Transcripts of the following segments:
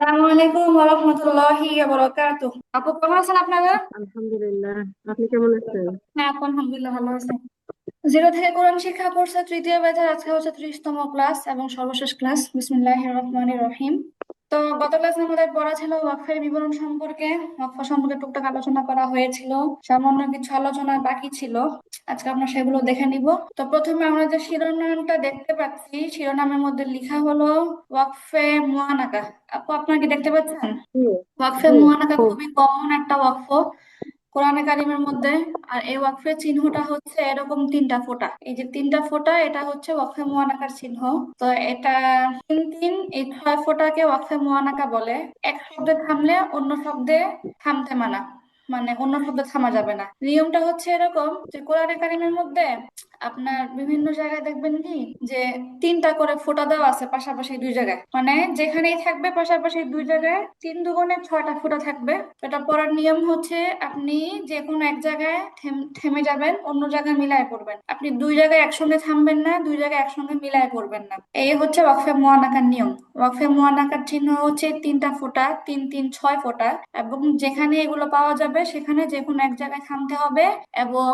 আসসালামু আলাইকুম ওয়া রাহমাতুল্লাহি ওয়া বারাকাতুহু। আপু কেমন আছেন আপনারা? আলহামদুলিল্লাহ। আপনি কেমন আছেন? হ্যাঁ আপু আলহামদুলিল্লাহ ভালো আছি। জিরো থেকে কোরআন শিক্ষা কোর্সে তৃতীয় ব্যাচের আজকে হচ্ছে 30তম ক্লাস এবং সর্বশেষ ক্লাস। বিসমিল্লাহির রহমানির রহিম। তো গত ক্লাসে আমাদের পড়া ছিল ওয়াকফের বিবরণ সম্পর্কে। ওয়াকফ সম্পর্কে টুকটাক আলোচনা করা হয়েছিল, সামান্য কিছু আলোচনা বাকি ছিল। আজকে আমরা সেগুলো দেখে নিব। তো প্রথমে আমরা যে শিরোনামটা দেখতে পাচ্ছি, শিরোনামের মধ্যে লেখা হলো ওয়াকফে মুআনাকা। আপু আপনারা কি দেখতে পাচ্ছেন? জি। ওয়াকফে জি। মুআনাকা খুবই কমন একটা ওয়াকফ কোরআনে কারিমের মধ্যে। আর এই ওয়াকফের চিহ্নটা হচ্ছে এরকম তিনটা ফোঁটা, এই যে তিনটা ফোঁটা এটা হচ্ছে ওয়াকফে মুআনাকার চিহ্ন। তো এটা তিন তিন, এই 6 ফোঁটাকে ওয়াকফে মুআনাকা বলে। এক শব্দে থামলে অন্য শব্দে থামতে মানা, মানে অন্য শব্দে থামা যাবে না। নিয়মটা হচ্ছে এরকম যে কোরআনে কারিমের মধ্যে আপনার বিভিন্ন জায়গায় দেখবেন কি যে তিনটা করে ফোঁটা দেওয়া আছে পাশাপাশি দুই জায়গায়, মানে যেখানেই থাকবে পাশাপাশি দুই জায়গায় তিন দুগুণে 6টা ফোঁটা থাকবে। এটা পড়ার নিয়ম হচ্ছে আপনি যে কোনো এক জায়গায় থেমে যাবেন, অন্য জায়গায় মিলায় পড়বেন। আপনি দুই জায়গায় একসঙ্গে থামবেন না, দুই জায়গায় একসঙ্গে মিলায় পড়বেন না। এই হচ্ছে ওয়াকফে মুআনাকার নিয়ম। ওয়াকফে মুআনাকার চিহ্ন হচ্ছে তিনটা ফোঁটা, তিন তিন 6 ফোঁটা। এবং যেখানে এগুলো পাওয়া যাবে সেখানে যে কোনো এক জায়গায় থামতে হবে এবং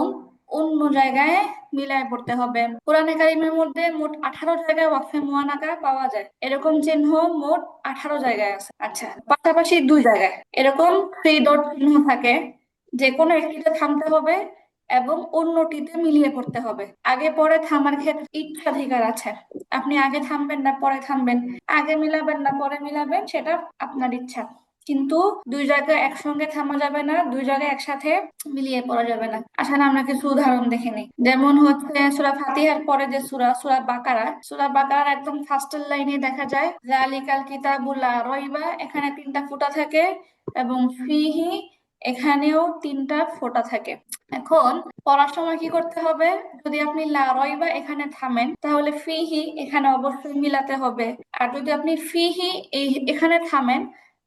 অন্য জায়গায় মিলায় পড়তে হবে। কোরআনে কারিমের মধ্যে মোট 18 জায়গায় ওয়াকফে মুআনাকা পাওয়া যায়। এরকম চিহ্ন মোট 18 জায়গায় আছে। আচ্ছা, পাশাপাশি দুই জায়গায় এরকম থ্রি ডট চিহ্ন থাকে। যে কোনো একটিতে থামতে হবে এবং অন্যটিতে মিলিয়ে পড়তে হবে। আগে পরে থামার ক্ষেত্রে ইচ্ছাধিকার আছে। আপনি আগে থামবেন না পরে থামবেন, আগে মিলাবেন না পরে মিলাবেন, সেটা আপনার ইচ্ছা। কিন্তু দুই জায়গায় একসঙ্গে থামা যাবে না, দুই জায়গায় একসাথে মিলিয়ে পড়া যাবে না। আসলে আমরা কিছু উদাহরণ দেখে নিই। যেমন হচ্ছে সূরা ফাতিহার পরে যে সূরা, সূরা বাকারা, সূরা বাকারার একদম ফার্স্টের লাইনে দেখা যায় যালিকাল কিতাবুল লা রাইবা, এখানে তিনটা ফোঁটা থাকে। এবং ফিহি, এখানেও তিনটা ফোঁটা থাকে। এখন পড়ার সময় কি করতে হবে? যদি আপনি লা রাইবা এখানে থামেন তাহলে ফিহি এখানে অবশ্যই মিলাতে হবে। আর যদি আপনি ফিহি এখানে থামেন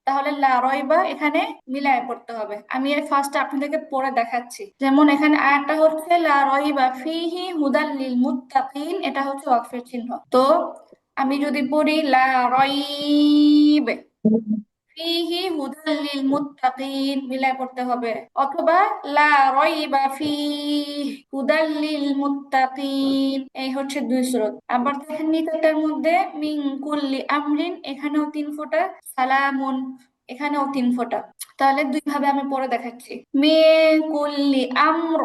তাহলে লা রয়বা এখানে মিলায় পড়তে হবে। আমি এর ফার্স্ট আপনাদেরকে পড়ে দেখাচ্ছি। যেমন এখানে আয়াতটা হচ্ছে লা রয়বা ফিহি হুদাল লিল মুত্তাকিন, এটা হচ্ছে ওয়াকফের চিহ্ন। তো আমি যদি পড়ি লা রয়ব ফিহি হুদাল লিল মুত্তাকিন, মিলায় পড়তে হবে। অথবা লা রয়বা ফিহি হুদাল লিল মুত্তাকিন, এই হচ্ছে দুই সুরত। আবার দেখেন নিচেরটার মধ্যে মিন কুল্লি আমরিন, এখানেও তিন ফোঁটা। সালামুন, এখানেও তিন ফোঁটা। তাহলে দুই ভাবে আমি পড়ে দেখাচ্ছি। মিন কুল্লি আমর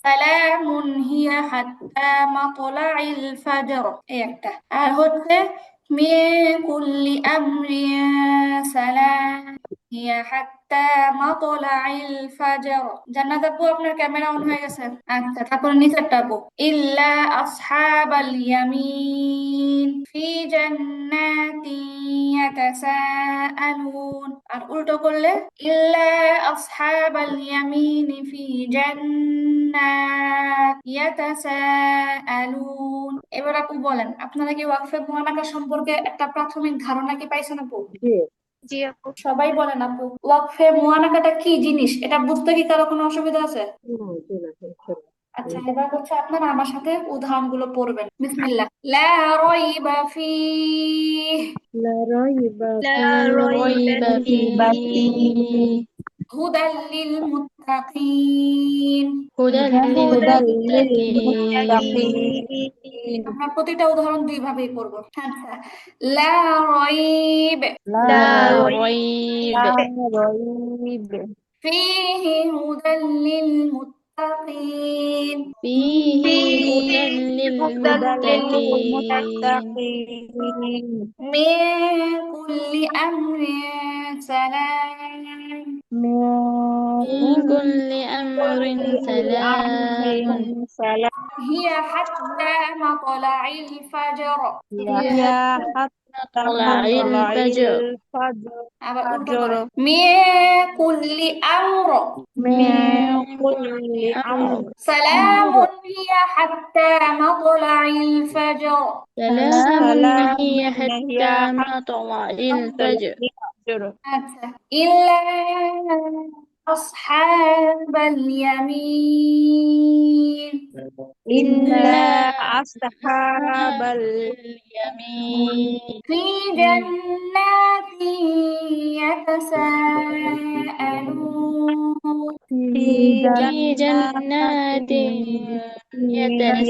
সালামুন হিয়া হাত্তা মাতলাইল ফাজর, এই একটা। আর হচ্ছে মিন কুল্লি আমরিন সালাম হিয়া হাত্তা মাতলাইল ফাজর। জান্নাত আপু আপনার ক্যামেরা অন হয়ে গেছে? আচ্ছা, তারপরে নিচেরটা আপু। ইল্লা আসহাবাল ইয়ামিন ফি জান্নাতিন ইয়াতাসাআলুন। আর উল্টো করলে ইল্লা আসহাবাল ইয়ামিন ফি জান্নাত ইয়াতাসাআলুন। এবার আপু বলেন, আপনারা কি ওয়াকফে মুআনাকা সম্পর্কে একটা প্রাথমিক ধারণা কি পাইছেন আপু? জি। জি আপু। সবাই বলেন আপু, ওয়াকফে মুআনাকাটা কি জিনিস, এটা বুঝতে কি কারো কোনো অসুবিধা আছে? না, জি না, ইনশাআল্লাহ। আচ্ছা, এবার হচ্ছে আপনারা আমার সাথে উদাহরণগুলো পড়বেন। বিসমিল্লাহ। লা রাইবা ফিহ لا ريب لا ريب فيه فيه হুদাল লিল মুত্তাকিন। هدى هدى للمتقين للمتقين. আমরা প্রতিটা উদাহরণ দুই ভাবেই পড়বো। আচ্ছা, লা রাইব لا لا ريب ريب ফিহি হুদাল লিল মুত্তাকিন فيه هدى فيه هدى للمتقين للمتقين. মিন কুল্লি আমরিন সালাম من من كل أمر كل سلام أمر سلام. হিয়া হাত্তা মাতলাইল ফাজর। هي هي حتى حتى مطلع مطلع الفجر الفجر. আবার উল্টো করে فجر. মিন কুল্লি আমর من من كل كل أمر أمر أمر সালামুন হিয়া হাত্তা মাতলাইল ফাজর। سلام سلام هي هي حتى حتى مطلع مطلع الفجر الفجر. আচ্ছা, ইল্লা আসহাবাল ইয়ামিন إلا إلا أصحاب أصحاب اليمين في جنات يتساءلون في في جنات جنات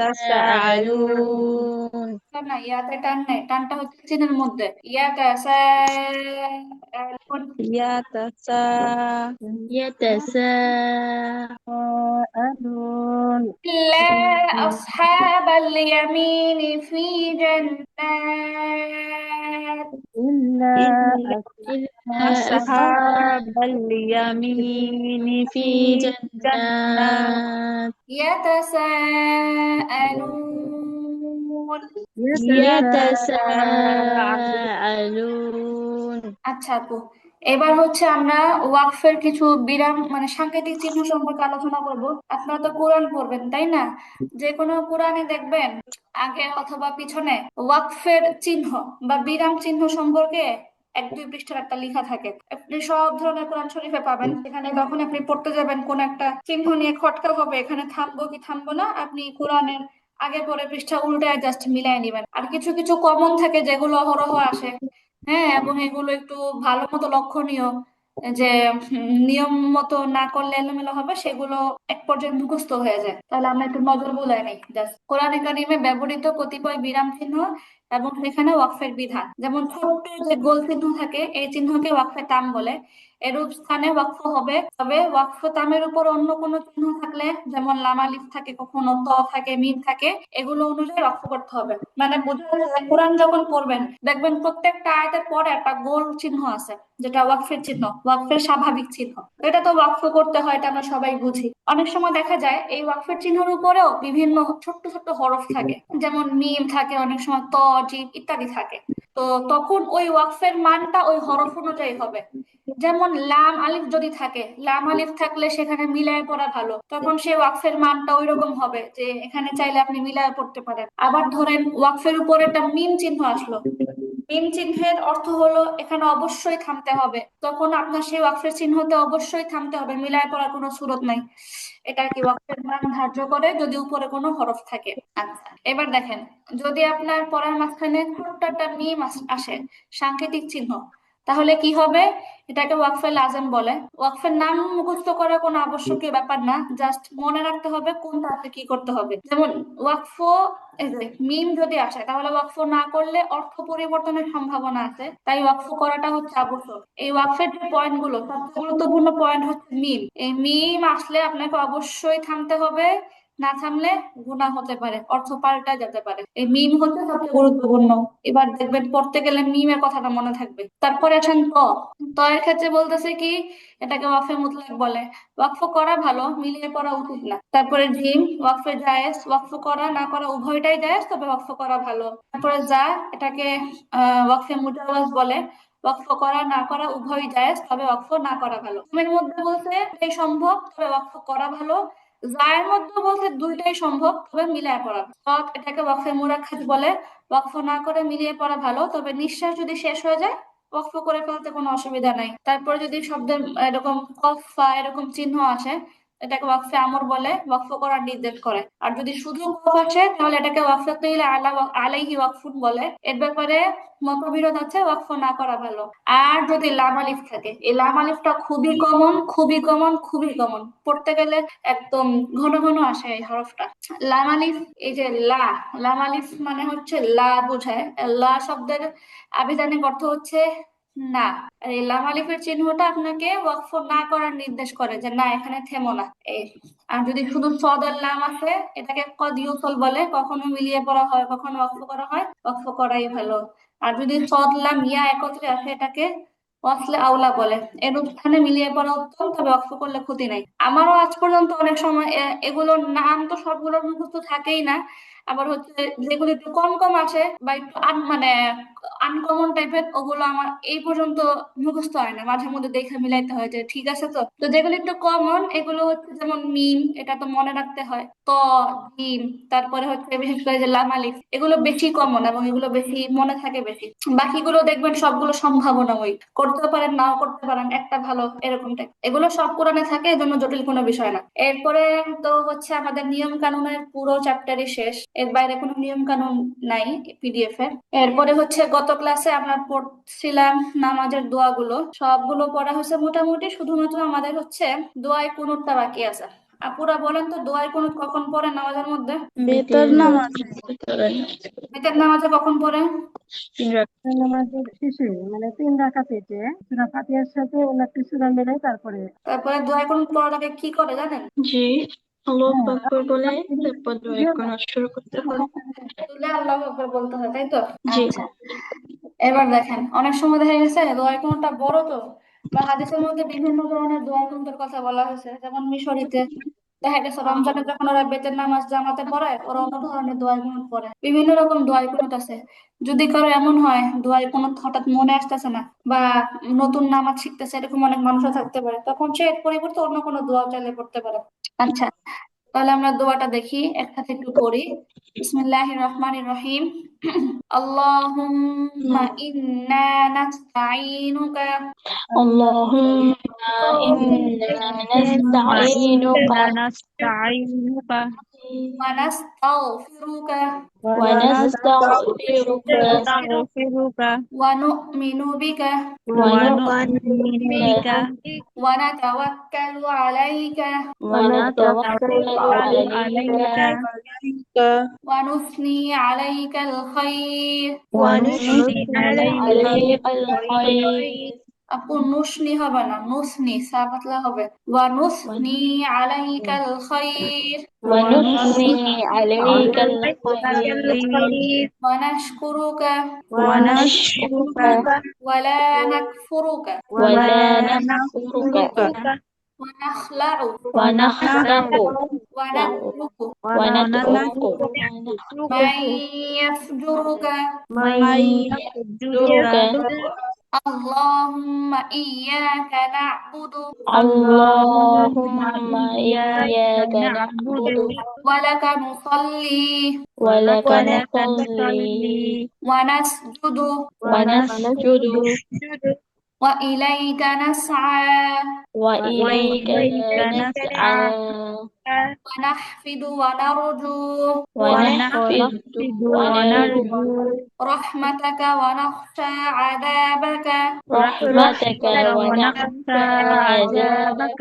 يتساءلون না ইয়াতে টান নাই, টানটা হচ্ছে চিনের মধ্যে। ইয়াতাসাআলুন। يتساءلون إلا أصحاب اليمين في جنات. إلا إلا أصحاب اليمين في في جنات جنات يتساءلون। يتساءلون يتساءلون আচ্ছা আপু, এবার হচ্ছে আমরা ওয়াকফের কিছু বিরাম মানে সাংকেতিক চিহ্ন সম্পর্কে আলোচনা করব। আপনারা তো কোরআন পড়বেন তাই না? যে কোনো কোরআনে দেখবেন আগে অথবা পিছনে ওয়াকফের চিহ্ন বা বিরাম চিহ্ন সম্পর্কে এক দুই পৃষ্ঠার একটা লেখা থাকে। আপনি সব ধরনের কোরআন শরীফে পাবেন। সেখানে যখন আপনি পড়তে যাবেন কোন একটা চিহ্ন নিয়ে খটকা হবে, এখানে থামবো কি থামবো না, আপনি কোরআনের আগে পরে পৃষ্ঠা উল্টায় জাস্ট মিলাই নিবেন। আর কিছু কিছু কমন থাকে যেগুলো অহরহ আসে, হ্যাঁ, এবং এগুলো একটু ভালো মতো লক্ষণীয়, যে নিয়ম মতো না করলে এলোমেলো হবে, সেগুলো এক পর্যায়ে মুখস্থ হয়ে যায়। তাহলে আমরা একটু নজর বুলাই নেই জাস্ট। কোরআনে কারিমে ব্যবহৃত কতিপয় বিরাম চিহ্ন এবং সেখানে ওয়াকফের বিধান, যেমন ছোট্ট যে গোল চিহ্ন থাকে এই চিহ্নকে ওয়াকফে তাম বলে। এরূপ স্থানে ওয়াকফ হবে, তবে ওয়াকফ তামের উপর অন্য কোনো চিহ্ন থাকলে, যেমন লাম আলিফ থাকে, কখনো ত থাকে, মিম থাকে, এগুলো অনুযায়ী ওয়াকফ করতে হবে। মানে বোঝা যাচ্ছে কোরআন যখন পড়বেন দেখবেন প্রত্যেকটা আয়াতের পরে একটা গোল চিহ্ন আছে, যেটা ওয়াকফের চিহ্ন, ওয়াকফের স্বাভাবিক চিহ্ন। এটা তো ওয়াকফ করতে হয়, এটা আমরা সবাই বুঝি। অনেক সময় দেখা যায় এই ওয়াকফের চিহ্নের উপরেও বিভিন্ন ছোট্ট ছোট্ট হরফ থাকে, যেমন মিম থাকে, অনেক সময় ত, জিম ইত্যাদি থাকে। তো তখন ওই ওয়াকফের মানটা ওই হরফ অনুযায়ী হবে। যেমন লাম আলিফ যদি থাকে, লাম আলিফ থাকলে সেখানে মিলায় পড়া ভালো, তখন সে ওয়াকফের মানটা ওই রকম হবে যে এখানে চাইলে আপনি মিলায় পড়তে পারেন। আবার ধরেন ওয়াকফের উপর একটা মিম চিহ্ন আসলো, মিম চিহ্নের অর্থ হলো এখানে অবশ্যই থামতে হবে, তখন আপনার সেই ওয়াকফের চিহ্নতে অবশ্যই থামতে হবে, মিলায় পড়ার কোনো সুরত নাই। এটা কি ওয়াকফের মান ধার্য করে যদি উপরে কোনো হরফ থাকে। আচ্ছা, এবার দেখেন, যদি আপনার পড়ার মাঝখানে ছোট্ট একটা মিম আসে, সাংকেতিক চিহ্ন, তাহলে কি হবে? এটাকে ওয়াকফে লাজেম বলে। ওয়াকফের নাম মুখস্থ করার কোনো আবশ্যকীয় ব্যাপার না, জাস্ট মনে রাখতে হবে কোনটা আপনি কি করতে হবে। যেমন ওয়াকফ, এই যে মিম যদি আসে তাহলে ওয়াকফ না করলে অর্থ পরিবর্তনের সম্ভাবনা আছে, তাই ওয়াকফ করাটা হচ্ছে আবশ্যক। এই ওয়াকফের যে পয়েন্ট গুলো, সবচেয়ে গুরুত্বপূর্ণ পয়েন্ট হচ্ছে মিম। এই মিম আসলে আপনাকে অবশ্যই থামতে হবে, না থামলে গুনাহ হতে পারে, অর্থ পাল্টা যেতে পারে। এই মিম হচ্ছে সবচেয়ে গুরুত্বপূর্ণ। এবার দেখবেন পড়তে গেলে মিমের কথাটা মনে থাকবে। তারপরে আছেন ত। ত এর ক্ষেত্রে বলতেছে কি, এটাকে ওয়াকফে মুতলাক বলে। ওয়াকফ করা ভালো, মিলিয়ে পড়া উচিত না। তারপরে জিম, ওয়াকফে জায়েজ, ওয়াকফ করা না করা উভয়টাই জায়েজ, তবে ওয়াকফ করা ভালো। তারপরে যা, এটাকে ওয়াকফে মুজাওয়াজ বলে। ওয়াকফ করা না করা উভয়ই জায়েজ, তবে ওয়াকফ না করা ভালো। এর মধ্যে বলতে এই সম্ভব, তবে ওয়াকফ করা ভালো। যায়ের মধ্যে বলতে দুইটাই সম্ভব, তবে মিলায় পড়া ভালো। এটাকে ওয়াকফে মুরাক্কাত বলে। ওয়াকফ না করে মিলিয়ে পড়া ভালো, তবে নিঃশ্বাস যদি শেষ হয়ে যায় ওয়াকফ করে ফেলতে কোনো অসুবিধা নাই। তারপরে যদি শব্দের এরকম কফ ফা এরকম চিহ্ন আসে, এটাকে ওয়াকফে আমর বলে, ওয়াকফ করার নির্দেশ করে। আর যদি শুধু কফ আসে তাহলে এটাকে ওয়াকফে কিল আলাইহি ওয়াকফুন বলে। এর ব্যাপারে মতবিরোধ আছে, ওয়াকফ না করা ভালো। আর যদি লাম আলিফ থাকে, এই লাম আলিফটা খুবই কমন, খুবই কমন, খুবই কমন, পড়তে গেলে একদম ঘন ঘন আসে এই হরফটা। লাম আলিফ, এই যে লা, লাম আলিফ মানে হচ্ছে লা বোঝায়। লা শব্দের আভিধানিক অর্থ হচ্ছে না। আর এই লাম আলিফের চিহ্নটা আপনাকে ওয়াকফ না করার নির্দেশ করে, যে না এখানে থেমো না। এই, আর যদি শুধু সদ আর লাম আছে, এটাকে কদ ইউসল বলে, কখনো মিলিয়ে পড়া হয়, কখনো ওয়াকফ করা হয়, ওয়াকফ করাই ভালো। আর যদি সদ লাম ইয়া একত্রে আসে, এটাকে ওয়াসলে আউলা বলে। এরূপ স্থানে মিলিয়ে পড়া উত্তম, তবে ওয়াকফ করলে ক্ষতি নাই। আমারও আজ পর্যন্ত অনেক সময় এগুলোর নাম তো সবগুলোর মুখস্থ থাকেই না, আবার হচ্ছে যেগুলো একটু কম কম আসে বা একটু মানে আনকমন টাইপের, ওগুলো আমার এই পর্যন্ত মুখস্থ হয় না, মাঝে মধ্যে দেখে মিলাইতে হয় যে ঠিক আছে। তো তো যেগুলো একটু কমন, এগুলো হচ্ছে যেমন মিম, এটা তো মনে রাখতে হয়। ত, জিম, তারপরে হচ্ছে বিশেষ করে যে লাম আলিফ, এগুলো বেশি কমন এবং এগুলো বেশি মনে থাকে বেশি। বাকিগুলো দেখবেন সবগুলো সম্ভাবনা, ওই করতেও পারেন নাও করতে পারেন, একটা ভালো এরকম টাইপ। এগুলো সব কোরআনে থাকে, এজন্য জটিল কোনো বিষয় না। এরপরে তো হচ্ছে আমাদের নিয়ম কানুনের পুরো চ্যাপ্টারই শেষ। এর বাইরে কোনো নিয়ম কানুন নাই পিডিএফ এর। এরপরে হচ্ছে গত ক্লাসে আমরা পড়ছিলাম নামাজের দোয়াগুলো, সবগুলো পড়া হয়েছে মোটামুটি, শুধুমাত্র আমাদের হচ্ছে দোয়ায় কুনুতটা বাকি আছে। আপুরা বলেন তো, দোয়ায় কুনুত কখন পড়ে নামাজের মধ্যে? বেতের নামাজ বেতের নামাজে কখন পড়ে? 3 রাকাত। নামাজের শেষে মানে 3 রাকাতে সূরা ফাতিহার সাথে অন্য একটি সূরা মিলাই তারপরে। তারপরে দোয়ায় কুনুত পড়ার আগে কি করে জানেন? জি, আল্লাহু হ্যাঁ, আকবার বলে তারপর দোয়া করা শুরু করতে হয়। তুলে আল্লাহু আকবার বলতে হয়, তাই তো? জি। আচ্ছা, এবার দেখেন, অনেক সময় দেখা গেছে দোয়া কুনুতটা বড় তো, বা হাদিসের মধ্যে বিভিন্ন ধরনের দোয়া কুনুতের কথা বলা হয়েছে, যেমন মিশরীতে দেখা গেছে রমজানে যখন ওরা বেতের নামাজ জামাতে পড়ে, ওরা অন্য ধরনের দোয়া কুনুত পড়ে। বিভিন্ন রকম দোয়া কুনুত আছে। যদি কারো এমন হয় দোয়া কুনুত হঠাৎ মনে আসতেছে না, বা নতুন নামাজ শিখতেছে, এরকম অনেক মানুষও থাকতে পারে, তখন সে এর পরিবর্তে অন্য কোনো দোয়া চাইলে পড়তে পারে। আচ্ছা, তাহলে আমরা দোয়াটা দেখি, একসাথে একটু পড়ি। বিসমিল্লাহির রহমানির রহিম। আল্লাহুম্মা ইন্না নাস্তাঈনুকা اللهم إنا نستعينك নাস্তাঈনুকা ওয়া নাস্তাগফিরুকা ونستغفرك নাস্তাগফিরুকা ওয়া নু'মিনু বিকা ওয়া নু'মিনু বিকা ওয়া নাতাওয়াক্কালু আলাইকা ونتوكل ওয়া عليك আলাইকা ওয়া নুসনি আলাইকাল খায়র। ওয়া নুসনি ونثني আলাইকা عليك الخير আপু নুসনি হবে না, নুসনি, সা পাতলা হবে। ওয়া নুসনি আলাইকাল খায়র ওয়া ونثني নুসনি عليك আলাইকা الخير ওয়া নাশকুরুকা ওয়া ونشكرك নাশকুরুকা ওয়া লা নাকফুরুকা ওয়া ولا نكفرك নাশকুরুকা ওয়া নাখলাউ ونخلع ওয়া নাতরুকু ওয়া ونترك নাতরুকু মান ইয়াফজুরুকা। মাইয়াফজুরুকা আল্লাহুম্মা ইয়্যাকা না'বুদু اللهم اللهم إياك إياك نعبد نعبد ওয়া লাকা নুসাল্লি ولك ولك نصلي نصلي ওয়া নাসজুদু ونسجد ونسجد ওয়া ইলাইকা নাসআ وإليك وإليك نسعى نسعى ওয়া নাহফিদু ওয়া নারজু ونحفظ ونحفظ ونرجو ونرجو রাহমাতাকা ওয়া নাখশা আযাবাকা رحمتك رحمتك ونخشى ونخشى عذابك عذابك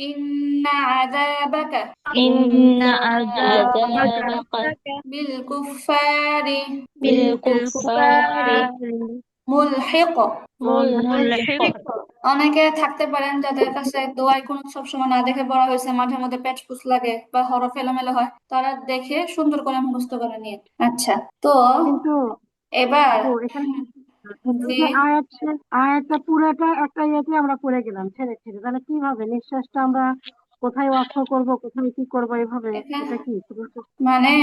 ইন্না আযাবাকা إن عذابك عذابك বিল কুফারি بالكفار بالكفار মুলহিক। ملحق। অনেকে থাকতে পারেন যাদের কাছে দোয়ায় কোনো সবসময় না দেখে পড়া হয়েছে, মাঝে মধ্যে পেচপুস লাগে বা হরফ এলোমেলো হয়, তারা দেখে সুন্দর করে মুখস্থ করে নিয়ে। আচ্ছা, তো কিন্তু এবার আপু এখানে এই জি, যে আয়াতটা পুরাটা একটা ইয়েতে আমরা পড়ে গেলাম ছেড়ে ছেড়ে, তাহলে কিভাবে নিঃশ্বাসটা আমরা কোথায় ওয়াক্ফ করব, কোথায় কি করব, এভাবে এখানে এটা কি? মানে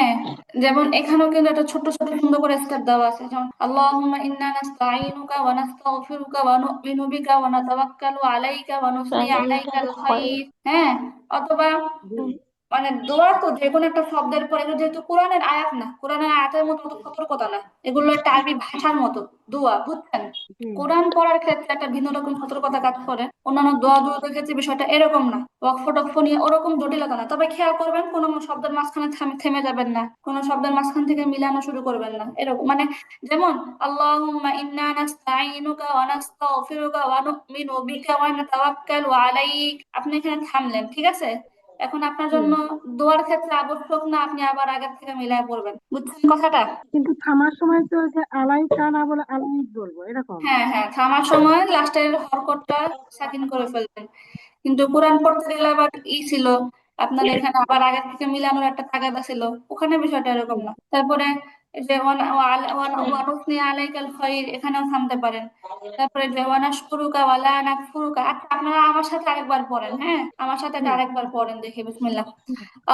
যেমন এখানেও কিন্তু একটা ছোট ছোট সুন্দর করে স্টেপ দেওয়া আছে, যেমন আল্লাহুম্মা ইন্না নাস্তাঈনুকা ওয়া নাস্তাগফিরুকা ওয়া নু'মিনু বিকা ওয়া নাতাওয়াক্কালু আলাইকা ওয়া নুসনি فعليك আলাইকাল الخير খায়র। হ্যাঁ, অথবা মানে দোয়া তো যে কোনো একটা শব্দের পরে, এগুলো যেহেতু কোরআনের আয়াত না, কোরআনের আয়াতের মতো অত সতর্কতা না, এগুলো একটা আরবি ভাষার মতো দোয়া, বুঝছেন? জি কোরআন পড়ার ক্ষেত্রে একটা ভিন্ন রকম সতর্কতা কাজ করে, অন্যান্য দোয়া দুরূদের ক্ষেত্রে বিষয়টা এরকম না, ওয়াকফ টকফ নিয়ে ওরকম জটিলতা না। তবে খেয়াল করবেন, কোনো শব্দের মাঝখানে থেমে যাবেন না, কোনো শব্দের মাঝখান থেকে মিলানো শুরু করবেন না, এরকম মানে যেমন আল্লাহুম্মা ইন্না নাস্তাঈনুকা ওয়া নাস্তাগফিরুকা ওয়া নু'মিনু বিকা ওয়া নাতাওয়াক্কালু আলাইক, আপনি এখানে থামলেন, ঠিক আছে? এখন আপনার জি। জন্য দোয়ার ক্ষেত্রে আবশ্যক না আপনি আবার আগের থেকে মিলায় পড়বেন, বুঝছেন কথাটা? কিন্তু থামার সময় তো যে আলাইকা না বলে আলাইক বলবো এরকম। হ্যাঁ হ্যাঁ, থামার সময় লাস্টের হরকতটা সাকিন করে ফেলবেন। কিন্তু কোরআন পড়তে গেলে আবার ছিল, আপনার এখানে আবার আগের থেকে মিলানোর একটা তাগাদা ছিল, ওখানে বিষয়টা এরকম না। তারপরে এই যে ওয়ানুসনি আলাইকাল খায়র, এখানেও থামতে পারেন। তারপরে যে ওয়ানাশকুরুকা ওয়ালা নাকফুরুকা। আচ্ছা, আপনারা আমার সাথে আরেকবার পড়েন, হ্যাঁ, আমার সাথে এটা হুম আরেকবার পড়েন দেখি, বিসমিল্লাহ।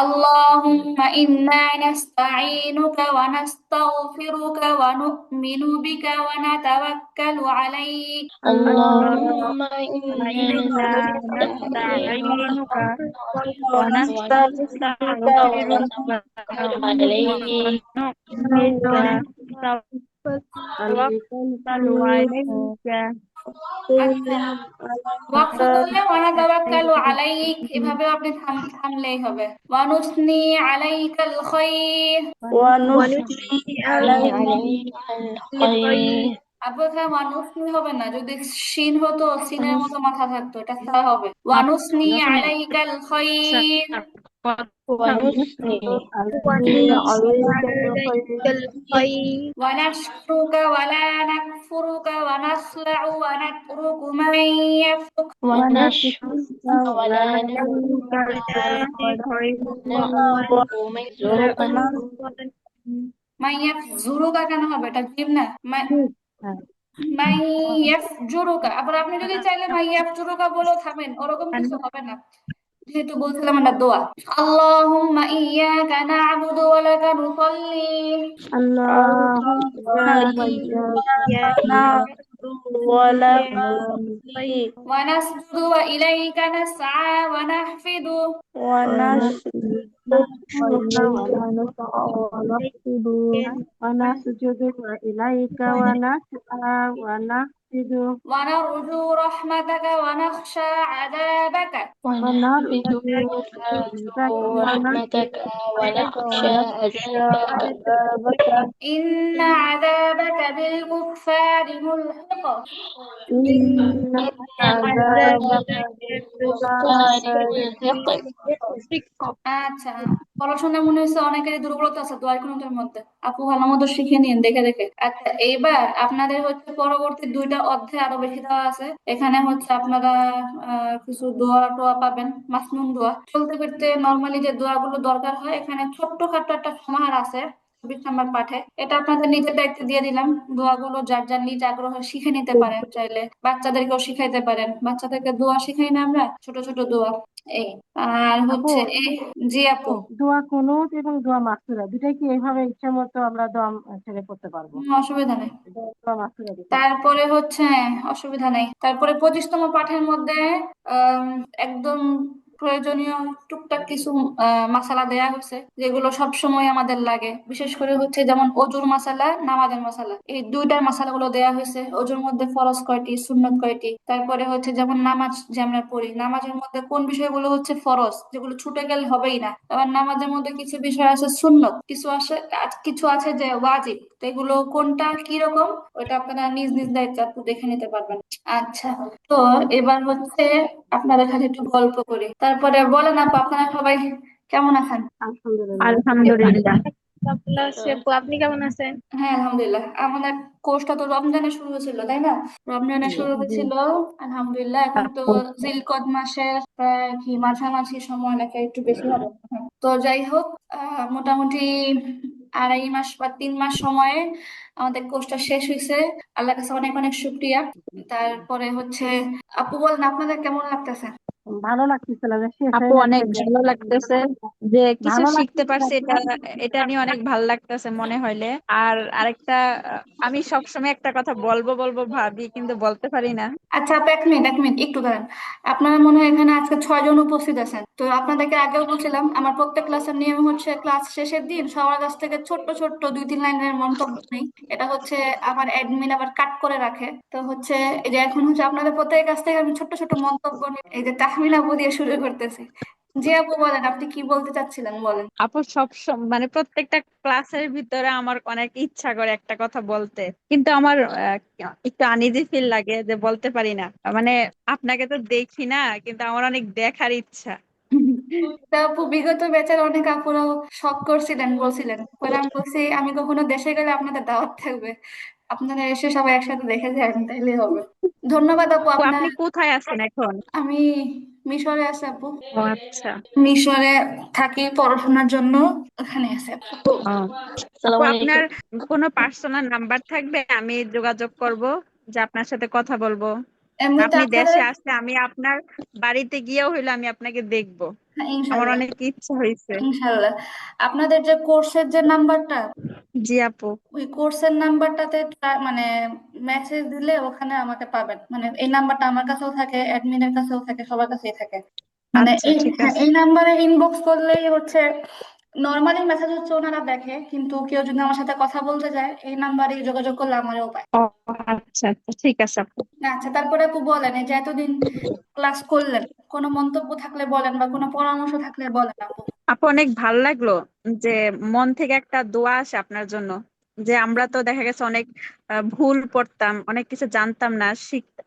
اللهم إنا نستعينك ونستغفرك ونؤمن بك ونتوكل عليك اللهم إنا إنا نستعينك نستعينك ونستغفرك ونستغفرك ونتوكل عليك ونتوكل عليك আচ্ছা, ওয়াকফ করলে ওয়ানা তাওয়াক্কালু আলাইক এভাবেও আপনি থামলেই হবে। ওয়ানুসনি আলাইকাল খায়র। ونثني عليك الخير আপু এখানে ওয়ানুসনি হবে না, যদি শিন হতো সিনের মতো মাথা থাকতো, এটা সা হবে। ওয়ানুসনি আলাইকাল খায়র ونثني ونشكرك ولا نكفرك ونخلع ونترك من يفرك ونشكرك ولا نترك من يرزقنا من يفجرك কেন হবে, এটা জিম না। হ্যাঁ মাই ইয়াফজুরুকা, আবার আপনি যদি চাইলে মাই ইয়াফজুরুকা বলেও থামেন, ওরকম কিছু হবে না, যেহেতু বলছিলাম আমরা দোয়া। আল্লাহুম্মা ইয়্যাকা না'বুদু ওয়া লাকা নুসাল্লি اللهم إياك نعبد ولك نصلي ওয়া নাসজুদু ওয়া ইলাইকা নাসআ ওয়া নাহফিদু ونسجد ونسجد وإليك ونسعى ونحفد ওয়া নারজু রাহমাতাকা ওয়া নাখশা আযাবাকা ونحفظ عندك رحمتك ونخشى عذابك ইন্না আযাবাকা বিল কুফফারি মুলহিক। إن عذابك بالكفار ملحق আচ্ছা, পড়াশোনা মনে হচ্ছে অনেকেরই দুর্বলতা আছে দোয়ার মধ্যে, আপু ভালো মতো শিখে নিন দেখে দেখে। আচ্ছা, এইবার আপনাদের হচ্ছে পরবর্তী দুইটা অধ্যায় আরো বেশি দেওয়া আছে, এখানে হচ্ছে আপনারা কিছু দোয়া টোয়া পাবেন, মাসনুন দোয়া। চলতে ফিরতে নর্মালি যে দোয়াগুলো দরকার হয়, এখানে ছোট্টখাট্ট একটা সমাহার আছে 26 নম্বর পাঠে, এটা আপনাদের নিজের দায়িত্বে দিয়ে দিলাম। দোয়াগুলো যার যার নিজ আগ্রহ শিখে নিতে পারেন, চাইলে বাচ্চাদেরকেও শিখাইতে পারেন, বাচ্চাদেরকে দোয়া শিখাই না আমরা, ছোট ছোট দোয়া। এই আর আপু হচ্ছে এই, জি আপু। দোয়া কুনুত এবং দোয়া মাসুরা দুটাই কি এইভাবে ইচ্ছা মতো আমরা দোয়া ছেড়ে করতে পারবো? অসুবিধা নেই। দোয়া মাসুরা দিতে তারপরে হচ্ছে অসুবিধা নেই, তারপরে 25তম পাঠের মধ্যে আম, একদম প্রয়োজনীয় টুকটাক কিছু মাসালা দেয়া হয়েছে, যেগুলো সব সময় আমাদের লাগে, বিশেষ করে হচ্ছে যেমন অজুর মাসালা, নামাজের মাসালা, এই দুইটার মাসালাগুলো দেয়া হয়েছে। অজুর মধ্যে ফরজ কয়টি, সুন্নত কয়টি, তারপরে হচ্ছে যেমন নামাজ যে আমরা পড়ি, নামাজের মধ্যে কোন বিষয়গুলো হচ্ছে ফরজ, যেগুলো ছুটে গেলে হবেই না। আবার নামাজের মধ্যে কিছু বিষয় আছে সুন্নত, কিছু আছে যে ওয়াজিব, তো এগুলো কোনটা কি রকম, ওটা আপনারা নিজ নিজ দায়িত্বে আপু দেখে নিতে পারবেন। আচ্ছা, তো এবার হচ্ছে আপনাদের সাথে একটু গল্প করি, তারপরে বলেন আপু আপনারা সবাই কেমন আছেন? আলহামদুলিল্লাহ। আলহামদুলিল্লাহ আপনি কেমন আছেন? হ্যাঁ আলহামদুলিল্লাহ, আমাদের কোর্সটা তো রমজানে শুরু হয়েছিল তাই না? রমজানে শুরু জি হয়েছিল, আলহামদুলিল্লাহ। এখন তো জিলকদ মাসের প্রায় কি মাঝামাঝি সময়, নাকি একটু বেশি হবে। হ্যাঁ। তো যাই হোক, মোটামুটি 2.5 মাস বা 3 মাস সময়ে আমাদের কোর্সটা শেষ হয়েছে, আল্লাহর কাছে অনেক অনেক শুক্রিয়া। তারপরে হচ্ছে আপু বলেন আপনাদের কেমন লাগতেছে? ভালো লাগতেছিল যে শেষ আপু হয়ে অনেক যাচ্ছে, ভালো লাগতেছে যে কিছু ভালো শিখতে লাগতেছিল পারছি, এটা এটা নিয়ে অনেক ভালো লাগতেছে মনে হইলে। আর আরেকটা, আমি সবসময় একটা কথা বলবো বলবো ভাবি কিন্তু বলতে পারি না। আচ্ছা আপু, 1 মিনিট একটু দাঁড়ান। আপনারা মনে হয় এখানে আজকে 6 জন উপস্থিত আছেন, তো আপনাদেরকে আগেও বলছিলাম আমার প্রত্যেক ক্লাসের নিয়ম হচ্ছে ক্লাস শেষের দিন সবার কাছ থেকে ছোট্ট ছোট্ট 2-3 লাইনের মন্তব্য নেই। এটা হচ্ছে আমার অ্যাডমিন আবার কাট করে রাখে, তো হচ্ছে এই যে এখন হচ্ছে আপনাদের প্রত্যেকের কাছ থেকে আমি ছোট্ট ছোট্ট মন্তব্য নিই। এই যে তাহমিনা আপু দিয়ে শুরু করতেছি। জি আপু বলেন, আপনি কি বলতে চাচ্ছিলেন বলেন। আপু মানে প্রত্যেকটা ক্লাসের ভিতরে আমার অনেক ইচ্ছা করে একটা কথা বলতে, কিন্তু আমার একটু আনইজি ফিল লাগে যে বলতে পারি না। মানে আপনাকে তো দেখি না, কিন্তু আমার অনেক দেখার ইচ্ছা। তা আপু বিগত ব্যাচের অনেক আপুরাও শখ করছিলেন, বলছিলেন, পরে আমি বলছি আমি কখনো দেশে গেলে আপনাদের দাওয়াত থাকবে, আপনারা এসে সবাই একসাথে দেখে যান, তাইলে হবে। ধন্যবাদ আপু আপু আপনার। আপনি কোথায় আছেন এখন? আমি মিশরে আছি আপু, ও আচ্ছা। মিশরে থাকি পড়াশোনার জন্য, ওখানে আছে আপু। ও আপু, আসসালামু আপনার আলাইকুম। কোনো পার্সোনাল নাম্বার থাকবে, আমি যোগাযোগ করব, যে আপনার সাথে কথা বলবো। এমনিতে আপনি আপনাদের, দেশে আসলে আমি আপনার বাড়িতে গিয়েও হইলে আমি আপনাকে দেখবো। হ্যাঁ, আমার ইনশাল্লাহ অনেক ইচ্ছা হয়েছে। ইনশাল্লাহ। আপনাদের যে কোর্সের যে নাম্বারটা, জি আপু। ওই কোর্সের নাম্বারটাতে মানে মেসেজ দিলে ওখানে আমাকে পাবেন, মানে এই নাম্বারটা আমার কাছেও থাকে, অ্যাডমিনের কাছেও থাকে, সবার কাছেই থাকে। মানে আচ্ছা এই, ঠিক হ্যাঁ, আছে। এই নাম্বারে ইনবক্স করলেই হচ্ছে নর্মালি মেসেজ হচ্ছে ওনারা দেখে, কিন্তু কেউ যদি আমার সাথে কথা বলতে চায় এই নাম্বারে যোগাযোগ করলে আমারও পায়। ও আচ্ছা আচ্ছা, ঠিক আছে আপু। আচ্ছা, তারপরে আপু বলেন, এই যে এতদিন ক্লাস করলেন, কোনো মন্তব্য থাকলে বলেন বা কোনো পরামর্শ থাকলে বলেন আপু। আপু অনেক ভাল লাগলো যে মন থেকে একটা দোয়া আসে আপনার জন্য। যে আমরা তো দেখা গেছে অনেক ভুল করতাম, অনেক কিছু জানতাম না,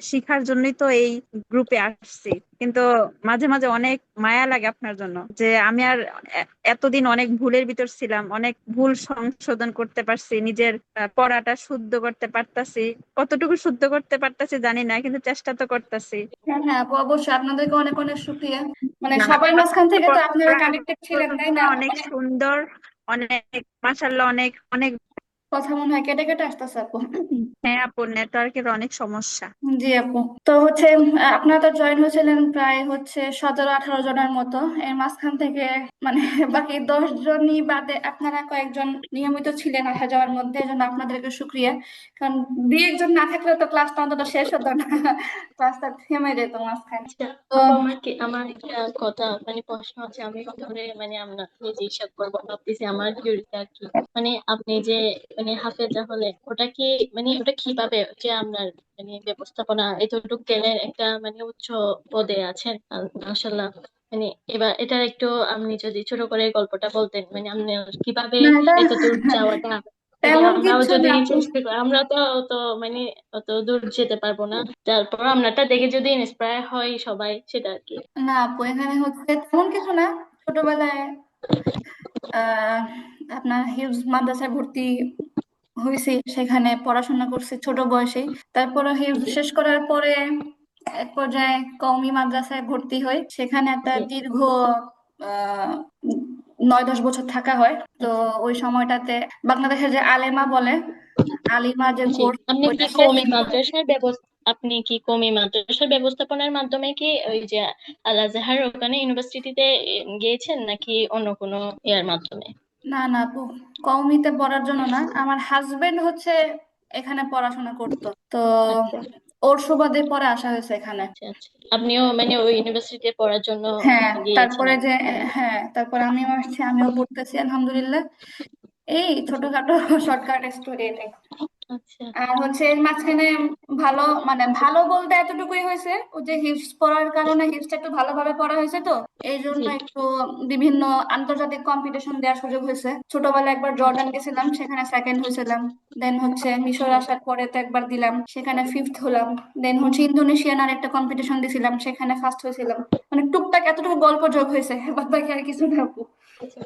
শিখার জন্যই তো এই গ্রুপে আসছি। কিন্তু মাঝে মাঝে অনেক মায়া লাগে আপনার জন্য, যে আমি আর এতদিন অনেক ভুলের ভিতর ছিলাম, অনেক ভুল সংশোধন করতে পারছি, নিজের পড়াটা শুদ্ধ করতে পারতাছি। কতটুকু শুদ্ধ করতে পারতাছি জানি না, কিন্তু চেষ্টা তো করতেছি। হ্যাঁ হ্যাঁ আপু, অবশ্যই আপনাদেরকে অনেক অনেক শুক্রিয়া। মানে না, সবার মাঝখান থেকে তো আপনারা কানেক্টেড ছিলেন, তাই না? পড়াগুলো অনেক অনেক সুন্দর, অনেক মাশাআল্লাহ, অনেক অনেক। কথা মনে হয় কেটে কেটে আসতেছে আপু। হ্যাঁ আপু, নেটওয়ার্কের অনেক সমস্যা। জি আপু, তো হচ্ছে আপনারা তো জয়েন হয়েছিলেন প্রায় হচ্ছে 17-18 জনের মতো। এর মাঝখান থেকে মানে বাকি 10 জনই বাদে আপনারা কয়েকজন নিয়মিত ছিলেন আসা যাওয়ার মধ্যে, এই জন্য আপনাদেরকে শুক্রিয়া। কারণ 2-1 জন না থাকলে তো ক্লাসটা অন্তত শেষ হতো না, ক্লাসটা থেমে যেত মাঝখানে। আচ্ছা তো আপু, আমার একটা কথা মানে প্রশ্ন আছে, আমি ধরে মানে আপনাকে জিজ্ঞাসা করবো ভাবতেছি আমার থিওরিটা আর কি। মানে আপনি যে মানে হাফেজা হলেন, ওটা কি মানে ওটা কিভাবে যে আপনার মানে ব্যবস্থাপনা এতটুকু জ্ঞানের একটা মানে উচ্চ পদে আছেন মাশাআল্লাহ। মানে এবার এটার একটু আপনি যদি ছোট করে গল্পটা বলতেন, মানে আপনি কিভাবে না, এটা এত দূর যাওয়াটা। এবার তেমন আমরাও কিছু যদি না আপু। চেষ্টা করি, আমরা তো অত মানে অত দূর যেতে পারবো না, তারপর আপনারটা দেখে যদি ইন্সপায়ার হয় সবাই, সেটা আর কি। না আপু, এখানে হচ্ছে তেমন কিছু না। ছোটবেলায় আহ আপনার হিউজ মাদ্রাসায় ভর্তি হয়েছি, সেখানে পড়াশোনা করছি ছোট বয়সেই। তারপরে হিউজ শেষ করার পরে এক পর্যায়ে কওমি মাদ্রাসায় ভর্তি হই, সেখানে একটা জি। দীর্ঘ 9-10 বছর থাকা হয়। তো আচ্ছা। ওই সময়টাতে বাংলাদেশের যে আলেমা বলে, আলিমা যে জি। কোর্স, আপনি ওইটা কি শেষ কওমি করে। মাদ্রাসার ব্যবস্থা আপনি কি কওমি মাদ্রাসার ব্যবস্থাপনার মাধ্যমে কি ওই যে আল আজহার ওখানে ইউনিভার্সিটিতে গিয়েছেন, নাকি অন্য কোনো ইয়ার মাধ্যমে? না না আপু, কওমিতে পড়ার জন্য না, আমার হাজবেন্ড হচ্ছে এখানে পড়াশোনা করতো, তো আচ্ছা ওর সুবাদে পরে আসা হয়েছে এখানে। আচ্ছা আচ্ছা, আপনিও মানে ওই ইউনিভার্সিটিতে পড়ার জন্য হ্যাঁ, গিয়েছেন তারপরে আর যে কি, তাই না? হ্যাঁ, তারপরে আমিও আসছি, আমিও পড়তেছি আলহামদুলিল্লাহ। এই ছোটখাটো শর্টকাট স্টোরি এটাই। আচ্ছা আর হচ্ছে এর মাঝখানে ভালো, মানে ভালো বলতে এতটুকুই হয়েছে, ও যে হিপস পড়ার কারণে হিপসটা একটু ভালোভাবে পড়া হয়েছে, তো এই জন্য জি। একটু বিভিন্ন আন্তর্জাতিক কম্পিটিশন দেওয়ার সুযোগ হয়েছে। ছোটবেলায় একবার জর্ডান গেছিলাম, সেখানে সেকেন্ড হয়েছিলাম। দেন হচ্ছে মিশর আসার পরে তো একবার দিলাম, সেখানে ফিফথ হলাম। দেন হচ্ছে ইন্দোনেশিয়ান আর একটা কম্পিটিশন দিছিলাম, সেখানে ফার্স্ট হয়েছিলাম। মানে টুকটাক এতটুকু গল্প যোগ হয়েছে, বাদ বাকি আর কিছু না আপু। আচ্ছা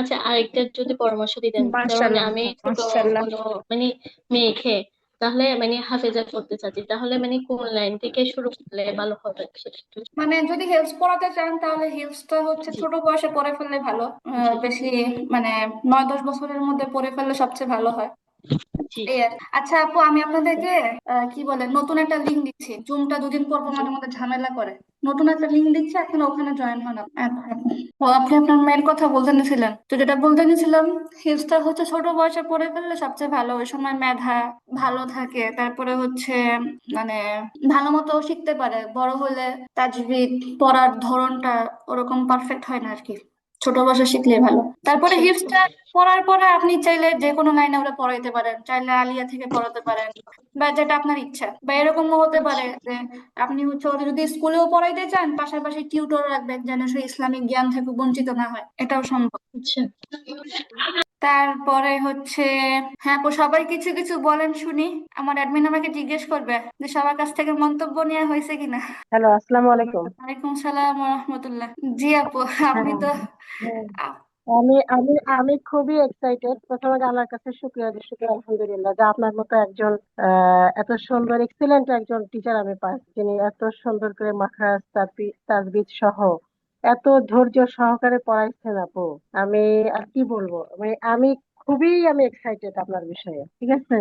আচ্ছা, আরেকটা যদি পরামর্শ দিতেন, যেমন মাশাআল্লাহ, আমি ছোট মাশাআল্লাহ। কোনো মানে মেয়েকে তাহলে মানে হাফেজা করতে চাচ্ছি, তাহলে মানে কোন লাইন থেকে শুরু করলে ভালো হবে সেটা একটু। মানে যদি হিলস পড়াতে চান তাহলে হিলসটা হচ্ছে জি। ছোট বয়সে পড়ে ফেললে ভালো। জি। বেশি মানে 9-10 বছরের মধ্যে পড়ে ফেললে সবচেয়ে ভালো হয়। জি। এই আর কি। আচ্ছা আপু, আমি আপনাদেরকে কি বলে নতুন একটা লিঙ্ক দিচ্ছি। জুমটা দুদিন পর পর জি। মাঝে মধ্যে ঝামেলা করে। নতুন একটা লিঙ্ক দিচ্ছি, এখন ওখানে জয়েন হন আপনি। আচ্ছা, আচ্ছা। ও, আপনি আপনার মেয়ের কথা বলতে নিছিলেন, তো যেটা বলতে নিছিলাম, হিলসটা হচ্ছে ছোট বয়সে পড়ে ফেললে সবচেয়ে ভালো। ওই সময় মেধা ভালো থাকে, তারপরে হচ্ছে মানে ভালো মতো শিখতে পারে। বড় হলে তাজবিদ পড়ার ধরনটা ওরকম পারফেক্ট হয় না আর কি, ছোট বয়সে শিখলে ভালো। তারপরে আচ্ছা আপু। হিপসটা পড়ার পরে আপনি চাইলে যে কোনো লাইনে ওরা পড়াইতে পারেন, চাইলে আলিয়া থেকে পড়াতে পারেন, বা যেটা আপনার ইচ্ছা। বা এরকমও হতে পারে আচ্ছা যে আপনি হচ্ছে ওদের যদি স্কুলেও পড়াইতে চান, পাশাপাশি টিউটর রাখবেন যেন সে ইসলামিক জ্ঞান থেকে বঞ্চিত না হয়, এটাও সম্ভব। আচ্ছা। তারপরে হচ্ছে হ্যাঁ আপু, সবাই কিছু কিছু বলেন শুনি। আমার অ্যাডমিন আমাকে জিজ্ঞেস করবে যে সবার কাছ থেকে মন্তব্য নেওয়া হয়েছে কিনা। হ্যালো, আসসালামু আলাইকুম। ওয়ালাইকুম সালাম রহমতুল্লাহ। জি আপু, আপনি হ্যাঁ, তো হ্যাঁ। আমি খুবই এক্সাইটেড। প্রথমে আল্লাহর কাছে শুকরিয়া, আলহামদুলিল্লাহ, যে আপনার মতো একজন এত সুন্দর এক্সিলেন্ট একজন টিচার আমি পাচ্ছি, যিনি এত সুন্দর করে মাখরাজ তাজবিদ সহ এত ধৈর্য সহকারে পড়াইছেন আপু। আমি আর কি বলবো, মানে আমি এক্সাইটেড আপনার বিষয়ে, ঠিক আছে।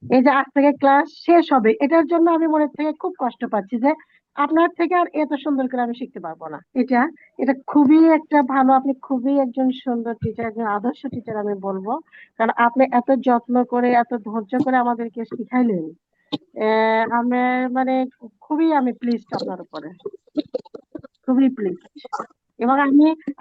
এই যে আজ থেকে ক্লাস শেষ হবে, এটার জন্য আমি মনের থেকে খুব কষ্ট পাচ্ছি যে আপনার থেকে আর এত সুন্দর করে আমি শিখতে পারবো না। এটা এটা খুবই একটা ভালো, আপনি খুবই একজন সুন্দর টিচার, একজন আদর্শ টিচার আমি বলবো। কারণ আপনি এত যত্ন করে এত ধৈর্য করে আমাদেরকে শিখাইলেন। আমি মানে খুবই আমি প্লিজড আপনার উপরে, খুবই প্লিজড। এবং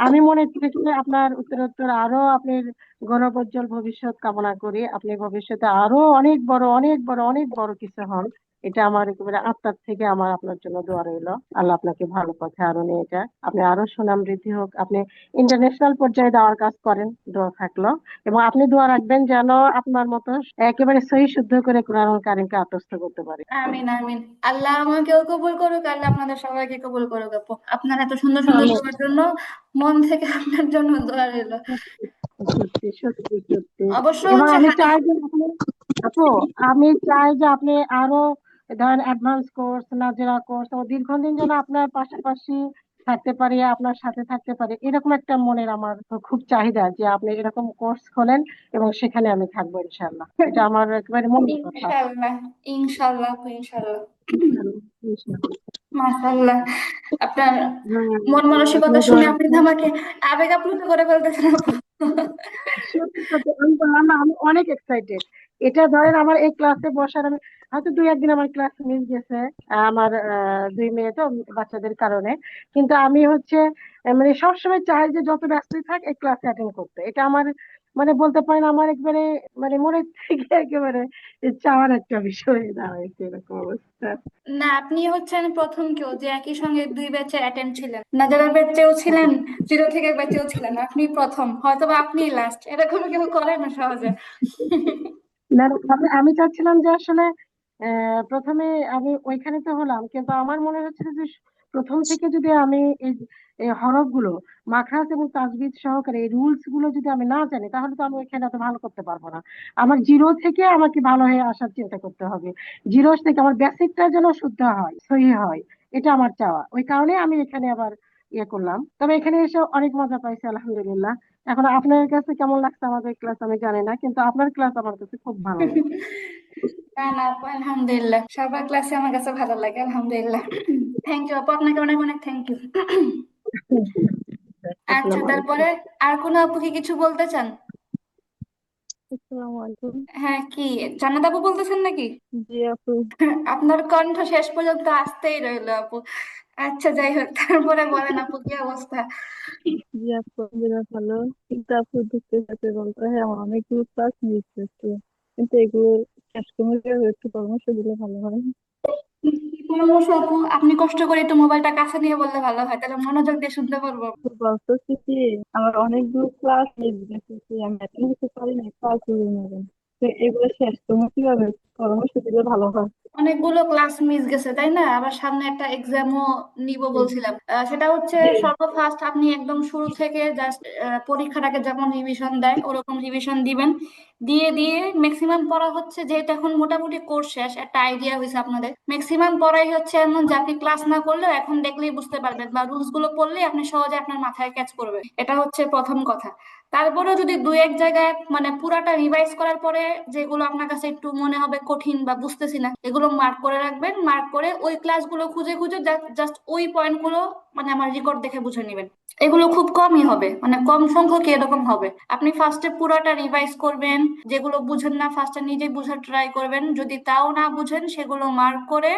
আমি মনে থেকে আপনার উত্তরোত্তর আরো আপনার গৌরবোজ্জ্বল ভবিষ্যৎ কামনা করি। আপনি ভবিষ্যতে আরো অনেক বড় অনেক বড় অনেক বড় কিছু হন, এটা আমার একেবারে আত্মার থেকে আমার আপনার জন্য দোয়া রইলো। আল্লাহ আপনাকে ভালো পথে আরো নিয়ে যায়, আপনি আরো সুনাম বৃদ্ধি হোক, আপনি ইন্টারন্যাশনাল পর্যায়ে যাওয়ার কাজ করেন, দোয়া থাকলো। এবং আপনি দোয়া রাখবেন যেন আপনার মতো একেবারে সহি শুদ্ধ করে কোরআন কারিমকে আত্মস্থ করতে পারে। আমিন আমিন। আল্লাহ আমাকেও কবুল করুক, আল্লাহ আপনাদের সবাইকে কবুল করুক আপু। আপনার এত সুন্দর সুন্দর আমি দোয়ার জন্য মন থেকে আপনার জন্য দোয়া রইল। সত্যি সত্যি সত্যি। অবশ্য এবং হচ্ছে আমি হাদিস। চাই যে আপু আমি চাই যে আপনি আরো ধরেন অ্যাডভান্স কোর্স, নাজেরা কোর্স ও দীর্ঘদিন যেন আপনার পাশাপাশি থাকতে পারি, আপনার সাথে থাকতে পারি, এরকম একটা মনের আমার খুব চাহিদা যে আপনি এরকম কোর্স খোলেন এবং সেখানে আমি থাকবো ইনশাল্লাহ। এটা আমার একেবারে মনের কথা। ইনশাআল্লাহ, ইনশাআল্লাহ আপু, ইনশাআল্লাহ। ইনশাল্লাহ, ইনশাল্লাহ। মাশাআল্লাহ, আপনার হ্যাঁ, মন আপনি মানসিকতা দোয়া শুনে আপনি তো রাখবেন। আমাকে আবেগ আপ্লুত করে ফেলতেছেন আপু। সত্যি সত্যি আমি বললাম না, আমি অনেক এক্সাইটেড। এটা ধরেন আমার এই ক্লাসে বসার, আমি হয়তো দুই একদিন আমার ক্লাস মিস গেছে, আমার দুই মেয়ে তো, বাচ্চাদের কারণে। কিন্তু আমি হচ্ছে মানে সবসময় চাই যে যত ব্যস্তই থাক এই ক্লাসে অ্যাটেন্ড করতে। এটা আমার মানে বলতে পারেন আমার একবারে মানে মনের থেকে একেবারে চাওয়ার একটা বিষয় দাঁড়াইছে এরকম অবস্থা। না, আপনি হচ্ছেন প্রথম কেউ যে একই সঙ্গে দুই ব্যাচে অ্যাটেন্ড ছিলেন, নাজারা ব্যাচেও ছিলেন, জিরো থেকে ব্যাচেও ছিলেন। আপনি প্রথম, হয়তো বা আপনি লাস্ট, এরকম কেউ করে না সহজে। না না, আমি চাচ্ছিলাম যে আসলে প্রথমে আমি ওইখানে তো হলাম, কিন্তু আমার মনে হচ্ছে যে প্রথম থেকে যদি আমি এই এই হরফগুলো, মাখরাজ এবং তাজবিদ সহকারে এই রুলস গুলো যদি আমি না জানি, তাহলে তো আমি ওইখানে এত ভালো করতে পারবো না। আমার জিরো থেকে আমাকে ভালো হয়ে আসার চিন্তা করতে হবে। জিরো থেকে আমার বেসিকটা যেন শুদ্ধ হয়, সহি হয়, এটা আমার চাওয়া। ওই কারণে আমি এখানে আবার ইয়ে করলাম। তবে এখানে এসে অনেক মজা পাইছি আলহামদুলিল্লাহ। এখন আপনার কাছে কেমন লাগছে আমাদের ক্লাস আমি জানি না, কিন্তু আপনার ক্লাস আমার কাছে খুব ভালো লাগছে। না না আপু, আলহামদুলিল্লাহ সবার ক্লাসে আমার কাছে ভালো লাগে, আলহামদুলিল্লাহ। থ্যাংক ইউ আপু, আপনাকে অনেক অনেক থ্যাংক ইউ। আচ্ছা, আসসালামু আলাইকুম। তারপরে আর কোনো আপু কি কিছু বলতে চান? আসসালামু আলাইকুম। হ্যাঁ, কি জান্নাত আপু বলতেছেন নাকি? জি আপু। আপনার কণ্ঠ শেষ পর্যন্ত আসতেই রইলো আপু। আচ্ছা, যাই হোক, তারপরে বলেন আপু, কি অবস্থা? জি আপু, আলহামদুলিল্লাহ ভালো। কিন্তু আপু দুঃখের সাথে বলতে হয় আমার অনেকগুলো ক্লাস মিস হচ্ছে, কিন্তু এগুলো শেষ করে একটু পরামর্শ দিলে ভালো হয়। কি পরামর্শ আপু? আপনি কষ্ট করে একটু মোবাইলটা কাছে নিয়ে বললে ভালো হয়, তাহলে মনোযোগ দিয়ে শুনতে পারবো। তো বলতেছি কি, আমার অনেকগুলো ক্লাস মিস গেছে, আমি অ্যাটেন্ড করতে পারি না, ক্লাস হয়ে নেবেন। তো এগুলো শেষ তুমি কিভাবে পরামর্শ দিলে ভালো হয়। অনেকগুলো ক্লাস মিস গেছে তাই না? আবার সামনে একটা এক্সামও নিব জি বলছিলাম। সেটা হচ্ছে জি সর্বফার্স্ট আপনি একদম শুরু থেকে জাস্ট পরীক্ষাটাকে যেমন রিভিশন দেয় ওরকম রিভিশন দিবেন। দিয়ে দিয়ে ম্যাক্সিমাম পড়া হচ্ছে, যেহেতু এখন মোটামুটি কোর্স শেষ, একটা আইডিয়া হয়েছে আপনাদের। ম্যাক্সিমাম পড়াই হচ্ছে এমন যে আপনি ক্লাস না করলেও এখন দেখলেই বুঝতে পারবেন, বা রুলস গুলো পড়লেই আপনি সহজে আপনার মাথায় ক্যাচ করবে। এটা হচ্ছে প্রথম কথা। তারপরেও যদি দুই এক জায়গায় মানে পুরাটা রিভাইজ করার পরে যেগুলো আপনার কাছে একটু মনে হবে কঠিন বা বুঝতেছি না, এগুলো মার্ক করে রাখবেন। মার্ক করে ওই ক্লাসগুলো খুঁজে খুঁজে জাস্ট ওই পয়েন্টগুলো মানে আমার রেকর্ড দেখে বুঝে নেবেন। এগুলো খুব কমই হবে, মানে কম সংখ্যক এরকম হবে। আপনি ফার্স্টে পুরোটা রিভাইজ করবেন, যেগুলো বুঝেন না ফার্স্টে নিজেই বুঝার ট্রাই করবেন, যদি তাও না বুঝেন সেগুলো মার্ক করে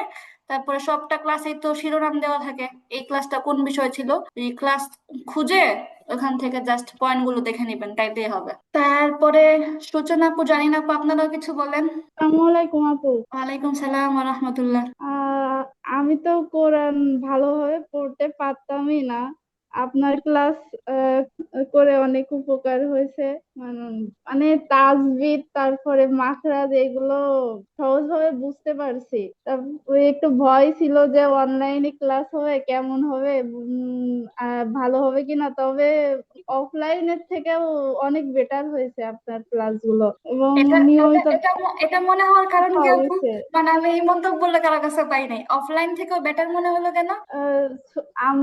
তারপরে সবটা ক্লাসেই তো শিরোনাম দেওয়া থাকে, এই ক্লাসটা কোন বিষয় ছিল, এই ক্লাস খুঁজে ওখান থেকে জাস্ট পয়েন্ট গুলো দেখে নিবেন, তাইতেই হবে। তারপরে সূচনা আপু, জানি না আপু আপনারাও কিছু বলেন। আসসালামু আলাইকুম আপু। ওয়ালাইকুম সালাম ওয়া রাহমাতুল্লাহ। আহ, আমি তো কোরআন ভালোভাবে পড়তে পারতামই না। আপনার ক্লাস করে অনেক উপকার হয়েছে। মানে মানে তাজবিদ তারপরে মাখরাজ এগুলো সহজভাবে বুঝতে পারছি। তারপরে একটু ভয় ছিল যে অনলাইনে ক্লাস হবে কেমন হবে, ভালো হবে কিনা। তবে অফলাইনের থেকেও অনেক বেটার হয়েছে আপনার ক্লাসগুলো এবং এটা এটা নিয়মিত এটা এটা মনে হওয়ার কারণ কি পাওয়া আপু? গেছে। মানে আমি এই মন্তব্যটা কারো কাছে পাই নাই, অফলাইন থেকেও বেটার মনে হলো কেন? আহ,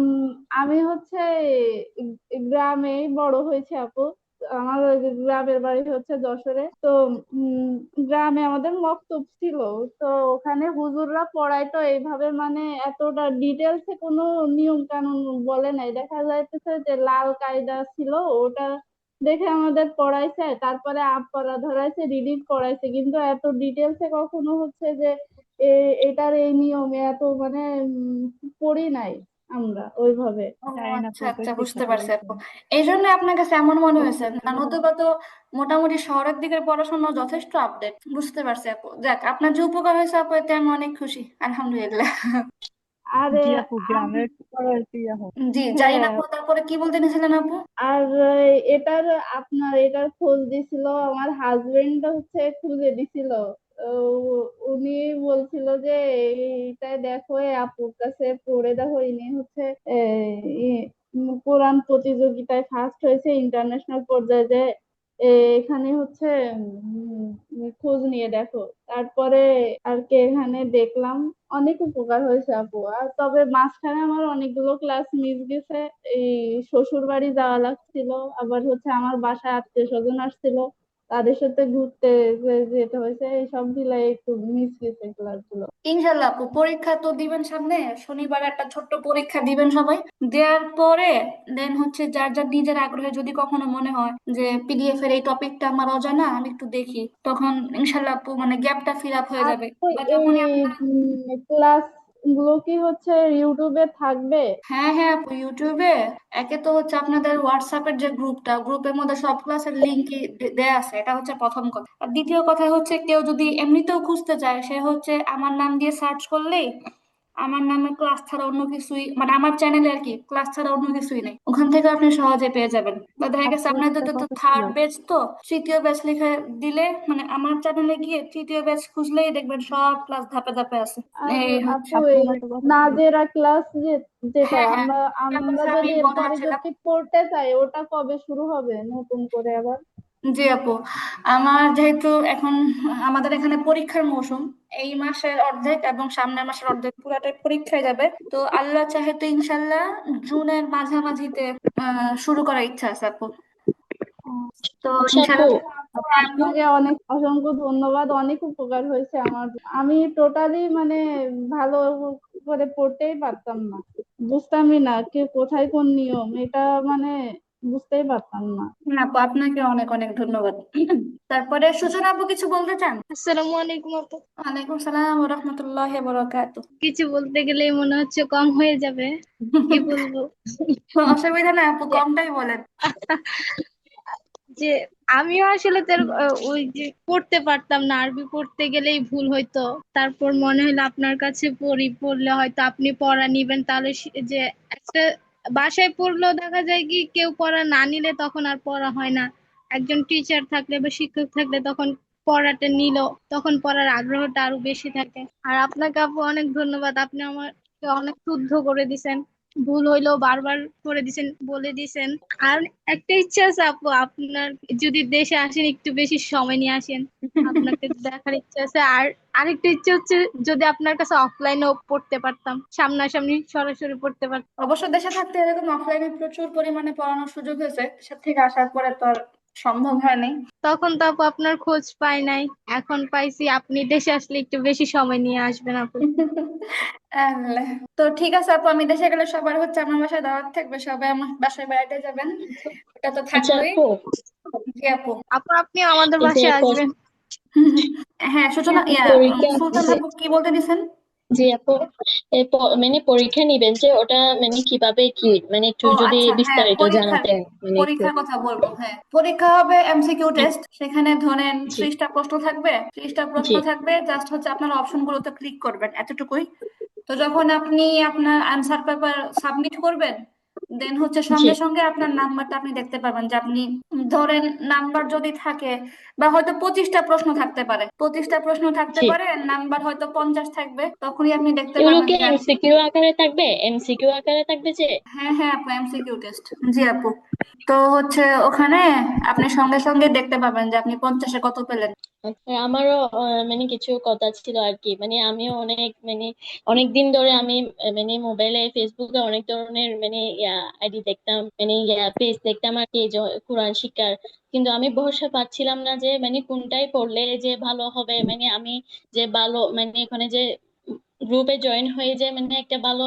আমি হচ্ছে গ্রামেই বড় হয়েছে আপু। আমার ওই যে গ্রামের বাড়ি হচ্ছে যশোরে। তো উম, গ্রামে আমাদের মক্তব ছিল। তো ওখানে হুজুররা পড়াইতো এইভাবে, মানে এতটা ডিটেলসে কোনো নিয়ম কানুন বলে নাই। দেখা যাইতেছে যে লাল কায়দা ছিল, ওটা দেখে আমাদের পড়াইছে, তারপরে পড়া ধরাইছে, রিডিং পড়াইছে, কিন্তু এত ডিটেলসে কখনো হচ্ছে যে এটার এই নিয়মে এত মানে পড়ি নাই। আমরা ওইভাবে। ও জানি না আচ্ছা আচ্ছা, পড়তেছি বুঝতে কি পারছি বলছেন। আপু। এই জন্য আপনার কাছে এমন মনে হয়েছে, পড়তেছি না নতুবা তো মোটামুটি শহরের দিকের পড়াশোনা যথেষ্ট আপডেট। বুঝতে পারছি আপু, যাক আপনার যে উপকার হয়েছে আপু, এতে আমি অনেক খুশি, আলহামদুলিল্লাহ। আরে জি আপু, আমি গ্রামের পড়ার কি এখন। জি, জানি না হ্যাঁ, আপু, তারপরে কি বলতে নিয়েছিলেন আপু? আর এটার আপনার এটার খোঁজ দিছিল আমার হাজবেন্ড, হচ্ছে খুঁজে দিছিল। উনি বলছিল যে এইটাই দেখো, এই আপুর কাছে পড়ে দেখো, ইনি হচ্ছে কোরআন প্রতিযোগিতায় ফার্স্ট হয়েছে ইন্টারন্যাশনাল পর্যায়ে, যে এখানে হচ্ছে খোঁজ নিয়ে দেখো। তারপরে আর কি এখানে দেখলাম, অনেক উপকার হয়েছে আপু। আর তবে মাঝখানে আমার অনেকগুলো ক্লাস মিস গেছে। এই শ্বশুর বাড়ি যাওয়া লাগছিল, আবার হচ্ছে আমার বাসায় আত্মীয় স্বজন আসছিল, তাদের সাথে ঘুরতে যেতে হয়েছে, এইসব মিলাই একটু মিস গেছে ক্লাস গুলো। ইনশাল্লাহ আপু, পরীক্ষা তো দিবেন সামনে, শনিবার একটা ছোট্ট পরীক্ষা দিবেন সবাই। দেওয়ার পরে দেন হচ্ছে যার যার নিজের আগ্রহে যদি কখনো মনে হয় যে পিডিএফ এর এই টপিকটা আমার অজানা, আমি একটু দেখি, তখন ইনশাল্লাহ আপু মানে গ্যাপটা ফিল আপ হয়ে যাবে। আপু, বা এই যখনই আপনার, ক্লাস গুলো কি হচ্ছে ইউটিউবে থাকবে? হ্যাঁ হ্যাঁ আপু, ইউটিউবে একে তো হচ্ছে আপনাদের হোয়াটসঅ্যাপের যে গ্রুপটা, গ্রুপের মধ্যে সব ক্লাসের লিঙ্ক দেয়া আছে, এটা হচ্ছে প্রথম কথা। আর দ্বিতীয় কথা হচ্ছে কেউ যদি এমনিতেও খুঁজতে চায়, সে হচ্ছে আমার নাম দিয়ে সার্চ করলেই আমার নামে ক্লাস ছাড়া অন্য কিছুই, মানে আমার চ্যানেলে আর কি, ক্লাস ছাড়া অন্য কিছুই নেই, ওখান থেকে আপনি সহজে পেয়ে যাবেন। বা দেখা গেছে আপনার আপনাদের তো কথা ছিল। থার্ড ব্যাচ, তো তৃতীয় ব্যাচ লিখে দিলে মানে আমার চ্যানেলে গিয়ে তৃতীয় ব্যাচ খুঁজলেই দেখবেন সব ক্লাস ধাপে ধাপে আছে। আর এই হচ্ছে। আপু, এই আপনার একটা কথা ছিল। নাজেরা ক্লাস যেটা হ্যাঁ হ্যাঁ, আমরা এটার আমরা কথা আমি যদি বলতে এরপরে যাচ্ছিলাম। যদি পড়তে চাই, ওটা কবে শুরু হবে নতুন করে আবার? জি আপু, আমার যেহেতু এখন আমাদের এখানে পরীক্ষার মৌসুম, এই মাসের অর্ধেক এবং সামনের মাসের অর্ধেক পুরাটাই পরীক্ষায় যাবে। তো আল্লাহ চাহে তো ইনশাল্লাহ জুনের মাঝামাঝিতে শুরু করার ইচ্ছা আছে আপু। তো আচ্ছা আপু, ইনশাল্লাহ। আপু, হ্যাঁ আপু। আপনাকে অনেক অসংখ্য ধন্যবাদ, অনেক উপকার হয়েছে আমার। আমি টোটালি মানে ভালো করে পড়তেই পারতাম না, বুঝতামই না কি কোথায় কোন নিয়ম, এটা মানে বুঝতেই পারতাম না। হ্যাঁ আপু, আপনাকে অনেক অনেক ধন্যবাদ। তারপরে সূচনা আপু, কিছু বলতে চান? আসসালামু আলাইকুম আপু। ওয়ালাইকুম সালাম ওয়া রাহমাতুল্লাহি ওয়া বারাকাতুহু। কিছু বলতে গেলেই মনে হচ্ছে কম হয়ে যাবে, কি বলবো। অসুবিধা নাই আপু, যে কমটাই বলেন। যে আমিও আসলে তোর ওই যে পড়তে পারতাম না, আরবি পড়তে গেলেই ভুল হইতো। তারপর মনে হলো আপনার কাছে পড়ি, পড়লে হয়তো আপনি পড়া নিবেন, তাহলে যে একটা বাসায় পড়লেও দেখা যায় কি কেউ পড়া না নিলে তখন আর পড়া হয় না। একজন টিচার থাকলে বা শিক্ষক থাকলে তখন পড়াটা নিল, তখন পড়ার আগ্রহটা আরো বেশি থাকে। আর আপনাকে আপু অনেক ধন্যবাদ, আপনি আমাকে অনেক শুদ্ধ করে দিছেন, ভুল হইলেও বারবার করে দিছেন, বলে দিছেন। আর একটা ইচ্ছা আছে আপু, আপনার যদি দেশে আসেন একটু বেশি সময় নিয়ে আসেন, আপনাকে দেখার ইচ্ছা আছে। আর আরেকটা ইচ্ছা হচ্ছে যদি আপনার কাছে অফলাইনেও পড়তে পারতাম, সামনাসামনি সরাসরি পড়তে পারতাম। অবশ্য দেশে থাকতে এরকম অফলাইনে প্রচুর পরিমাণে পড়ানোর সুযোগ হয়েছে, দেশের থেকে আসার পরে তো আর সম্ভব হয়নি। তখন তো আপু আপনার খোঁজ পাই নাই, এখন পাইছি। আপনি দেশে আসলে একটু বেশি সময় নিয়ে আসবেন আপু। আল্লাহ। তো ঠিক আছে আপু, আমি দেশে গেলে সবার হচ্ছে আমার বাসায় দাওয়াত থাকবে, সবাই আমার বাসায় বেড়াতে যাবেন, এটা তো আচ্ছা থাকলোই। আপু, জি আপু। আপু আপনি আমাদের এই যে বাসায় আসবেন। হ্যাঁ সূচনা, পরীক্ষা সুলতান আছে। আপু কি বলতে দিছেন? জি আপু, মানে পরীক্ষা নিবেন যে ওটা মানে কিভাবে কি, মানে একটু ও যদি আচ্ছা, হ্যাঁ বিস্তারিত পরীক্ষার, জানাতেন মানে একটু। পরীক্ষার কথা বলবো। হ্যাঁ, পরীক্ষা হবে এমসিকিউ টেস্ট, সেখানে ধরেন জি 30টা প্রশ্ন থাকবে, 30টা প্রশ্ন জি থাকবে, জাস্ট হচ্ছে আপনার অপশন গুলোতে ক্লিক করবেন, এতটুকুই। তো যখন আপনি আপনার আনসার পেপার সাবমিট করবেন, দেন হচ্ছে জি সঙ্গে সঙ্গে আপনার নাম্বারটা আপনি দেখতে পাবেন, যে আপনি ধরেন নাম্বার যদি থাকে, বা হয়তো 25টা প্রশ্ন থাকতে পারে, 25টা প্রশ্ন থাকতে জি পারে, নাম্বার হয়তো 50 থাকবে, তখনই আপনি দেখতে এগুলো পাবেন কি যে এমসিকিউ আকারে থাকবে? এমসিকিউ আকারে থাকবে যে? হ্যাঁ হ্যাঁ আপু, এমসিকিউ টেস্ট। জি আপু। তো হচ্ছে ওখানে আপনি সঙ্গে সঙ্গে দেখতে পাবেন যে আপনি 50-এ কত পেলেন। আচ্ছা, আমারও মানে কিছু কথা ছিল আর কি। মানে আমিও অনেক মানে অনেক দিন ধরে আমি মানে মোবাইলে ফেসবুকে অনেক ধরনের মানে আইডি দেখতাম, মানে পেজ দেখতাম আর কি, এই যে কোরআন শিক্ষার। কিন্তু আমি ভরসা পাচ্ছিলাম না যে মানে কোনটাই পড়লে যে ভালো হবে, মানে আমি যে ভালো মানে এখানে যে গ্রুপে জয়েন হয়ে যে মানে একটা ভালো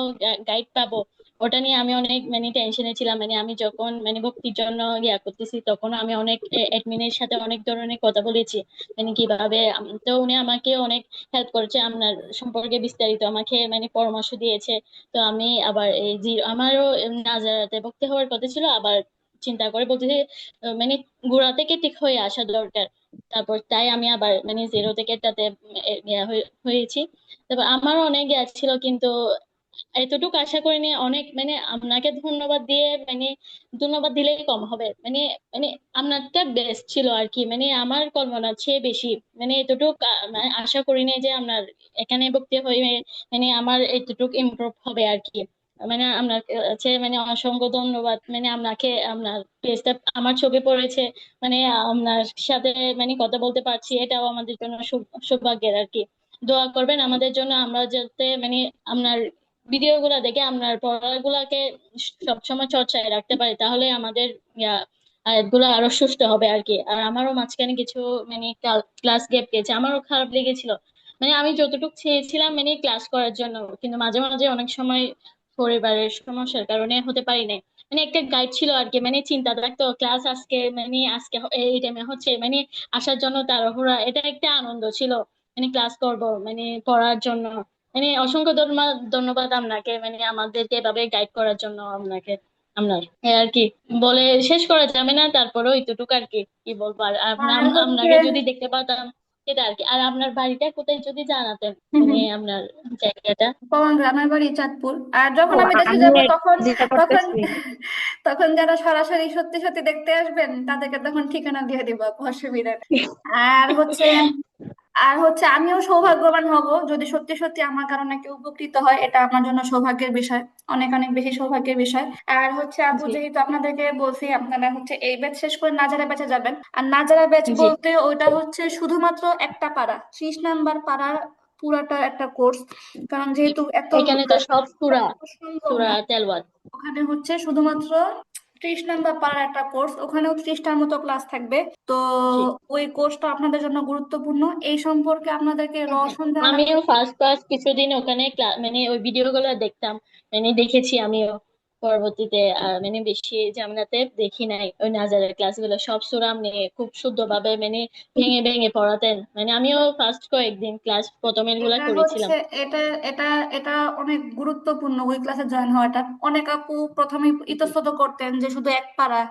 গাইড পাবো, ওটা নিয়ে আমি অনেক মানে টেনশনে ছিলাম। মানে আমি যখন মানে ভর্তির জন্য ইয়া করতেছি তখন আমি অনেক অ্যাডমিনের সাথে অনেক ধরনের কথা বলেছি, মানে কিভাবে তো উনি আমাকে অনেক হেল্প করেছে, আপনার সম্পর্কে বিস্তারিত আমাকে মানে পরামর্শ দিয়েছে। তো আমি আবার এই যে আমারও নাজারাতে ভর্তি হওয়ার কথা ছিল, আবার চিন্তা করে বলতেছি মানে গোড়া থেকে ঠিক হয়ে আসা দরকার। তারপর তাই আমি আবার মানে জিরো থেকে এটাতে হয়েছি। তারপর আমারও অনেক ইয়া ছিল, কিন্তু এতটুকু আশা করিনি। অনেক মানে আপনাকে ধন্যবাদ দিয়ে মানে ধন্যবাদ দিলেই কম হবে, মানে মানে আপনারটা বেস্ট ছিল আর কি, মানে আমার কল্পনার চেয়ে বেশি। মানে এতটুকু মানে আশা করিনি যে আপনার এখানে ভর্তি হয়ে মানে আমার এতটুকু ইমপ্রুভ হবে আর কি। মানে আপনার কাছে মানে অসংখ্য ধন্যবাদ। মানে আপনাকে আপনার পেজটা আমার চোখে পড়েছে, মানে আপনার সাথে মানে কথা বলতে পারছি, এটাও আমাদের জন্য সৌভাগ্যের আর কি। দোয়া করবেন আমাদের জন্য, আমরা যাতে মানে আপনার ভিডিও গুলা দেখে আপনার পড়াগুলাকে সবসময় চর্চায় রাখতে পারি, তাহলে আমাদের গুলো আরো সুস্থ হবে আর কি। আর আমারও মাঝখানে কিছু মানে ক্লাস গ্যাপ গেছে, আমারও খারাপ লেগেছিল। মানে আমি যতটুকু চেয়েছিলাম মানে ক্লাস করার জন্য, কিন্তু মাঝে মাঝে অনেক সময় পরিবারের সমস্যার কারণে হতে পারি নাই। মানে একটা গাইড ছিল আর কি, মানে চিন্তা থাকতো ক্লাস আজকে মানে আজকে এই টাইমে হচ্ছে, মানে আসার জন্য তাড়াহুড়া, এটা একটা আনন্দ ছিল মানে ক্লাস করব মানে পড়ার জন্য। মানে অসংখ্য ধন্যবাদ আপনাকে, মানে আমাদেরকে এভাবে গাইড করার জন্য আপনাকে। আপনার এই আর কি বলে শেষ করা যাবে না, তারপরেও এতটুকু আর কি কি বলবো। আর আর হচ্ছে আপনাকে যদি দেখতে পাতাম সেটা আর কি। আর আপনার বাড়িটা কোথায় যদি জানাতেন, মানে আপনার জায়গাটা। পবন গ্রামের বাড়ি চাঁদপুর। আর যখন ও, আমি দেশে আমি যাব তখন যেটা তখন করতেছি। তখন যারা সরাসরি সত্যি সত্যি দেখতে আসবেন তাদেরকে তখন ঠিকানা দিয়ে দিব, অসুবিধা নেই। আর হচ্ছে আমিও সৌভাগ্যবান হব যদি সত্যি সত্যি আমার কারণে কেউ উপকৃত হয়, এটা আমার জন্য সৌভাগ্যের বিষয়, অনেক অনেক বেশি সৌভাগ্যের বিষয়। আর আপু, জি যেহেতু আপনাদেরকে বলছি আপনারা এই ব্যাচ শেষ করে নাজারা ব্যাচে যাবেন, আর নাজারা ব্যাচ জি। বলতে ওইটা শুধুমাত্র একটা পাড়া, 30 নাম্বার পাড়ার পুরাটা একটা কোর্স। কারণ যেহেতু এত এখানে তো সব সূরা, সম্ভব সূরা না, তেলাওয়াত। ওখানে শুধুমাত্র 30 নাম্বার পাড়ার একটা কোর্স, ওখানেও 30টার মতো ক্লাস থাকবে। তো জি। ওই কোর্সটা আপনাদের জন্য গুরুত্বপূর্ণ, এই সম্পর্কে আপনাদেরকে হ্যাঁ, রওশন ধারণা। আমিও ফার্স্ট ফার্স্ট কিছুদিন ওখানে মানে ওই ভিডিও গুলো দেখতাম, মানে দেখেছি আমিও। পরবর্তীতে মানে বেশি ঝামেলাতে দেখি নাই। ওই নাজারের ক্লাসগুলো সব সূরা নিয়ে খুব শুদ্ধভাবে মানে ভেঙে ভেঙে পড়াতেন, মানে আমিও ফার্স্ট কয়েকদিন ক্লাস প্রথমের গুলা এটা করেছিলাম। এটা এটা এটা অনেক গুরুত্বপূর্ণ ওই ক্লাসে জয়েন হওয়াটা। অনেক আপু প্রথমে জি। ইতস্তত করতেন যে শুধু এক পাড়া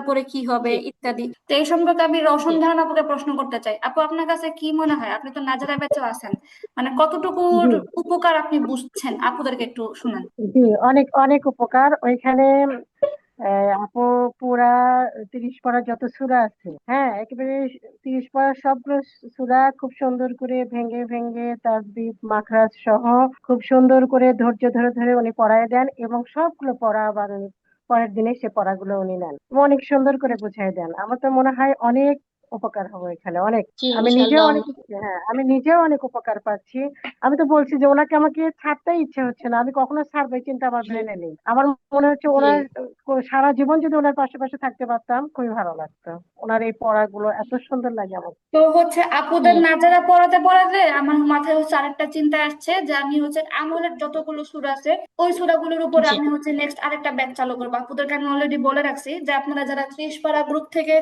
পরে কি হবে জি। ইত্যাদি। তো এই সম্পর্কে আমি রওশন জি। ধারণা আপুকে প্রশ্ন করতে চাই। আপু, আপনার কাছে কি মনে হয়, আপনি তো নাজারা ব্যাচেও আছেন, মানে কতটুকু জি উপকার আপনি বুঝছেন, আপুদেরকে একটু শুনান। জি, অনেক অনেক উপকার ওইখানে। আপু, পুরা 30 পারা যত সূরা আছে, হ্যাঁ, একেবারে 30 পারা সবগুলো সূরা খুব সুন্দর করে ভেঙে ভেঙে তাসবিহ মাখরাজ সহ খুব সুন্দর করে ধৈর্য ধরে ধরে উনি পড়ায় দেন, এবং সবগুলো পড়া আবার উনি পরের দিনে সে পড়াগুলো উনি নেন এবং অনেক সুন্দর করে বুঝাই দেন। আমার তো মনে হয় অনেক উপকার হবে এখানে, অনেক। জি আমি নিজেও ইনশাল্লাহ। অনেক, হ্যাঁ, আমি নিজেও অনেক উপকার পাচ্ছি। আমি তো বলছি যে ওনাকে আমাকে ছাড়তেই ইচ্ছে হচ্ছে না, আমি কখনো ছাড়বো এই চিন্তা আমার জি। ব্রেনে নেই। আমার মনে হচ্ছে জি। ওনার সারা জীবন যদি ওনার পাশে পাশে থাকতে পারতাম খুবই ভালো লাগতো। ওনার এই পড়াগুলো এত সুন্দর লাগে আমার। তো আপুদের হ্যাঁ। নাজারা পড়াতে পড়াতে আমার মাথায় আরেকটা চিন্তা আসছে যে আমি আমলের যতগুলো সূরা আছে ওই সূরাগুলোর উপরে জি। আমি নেক্সট আরেকটা ব্যাচ চালু করবো। আপুদেরকে আমি অলরেডি বলে রাখছি যে আপনারা যারা 30 পারা গ্রুপ থেকে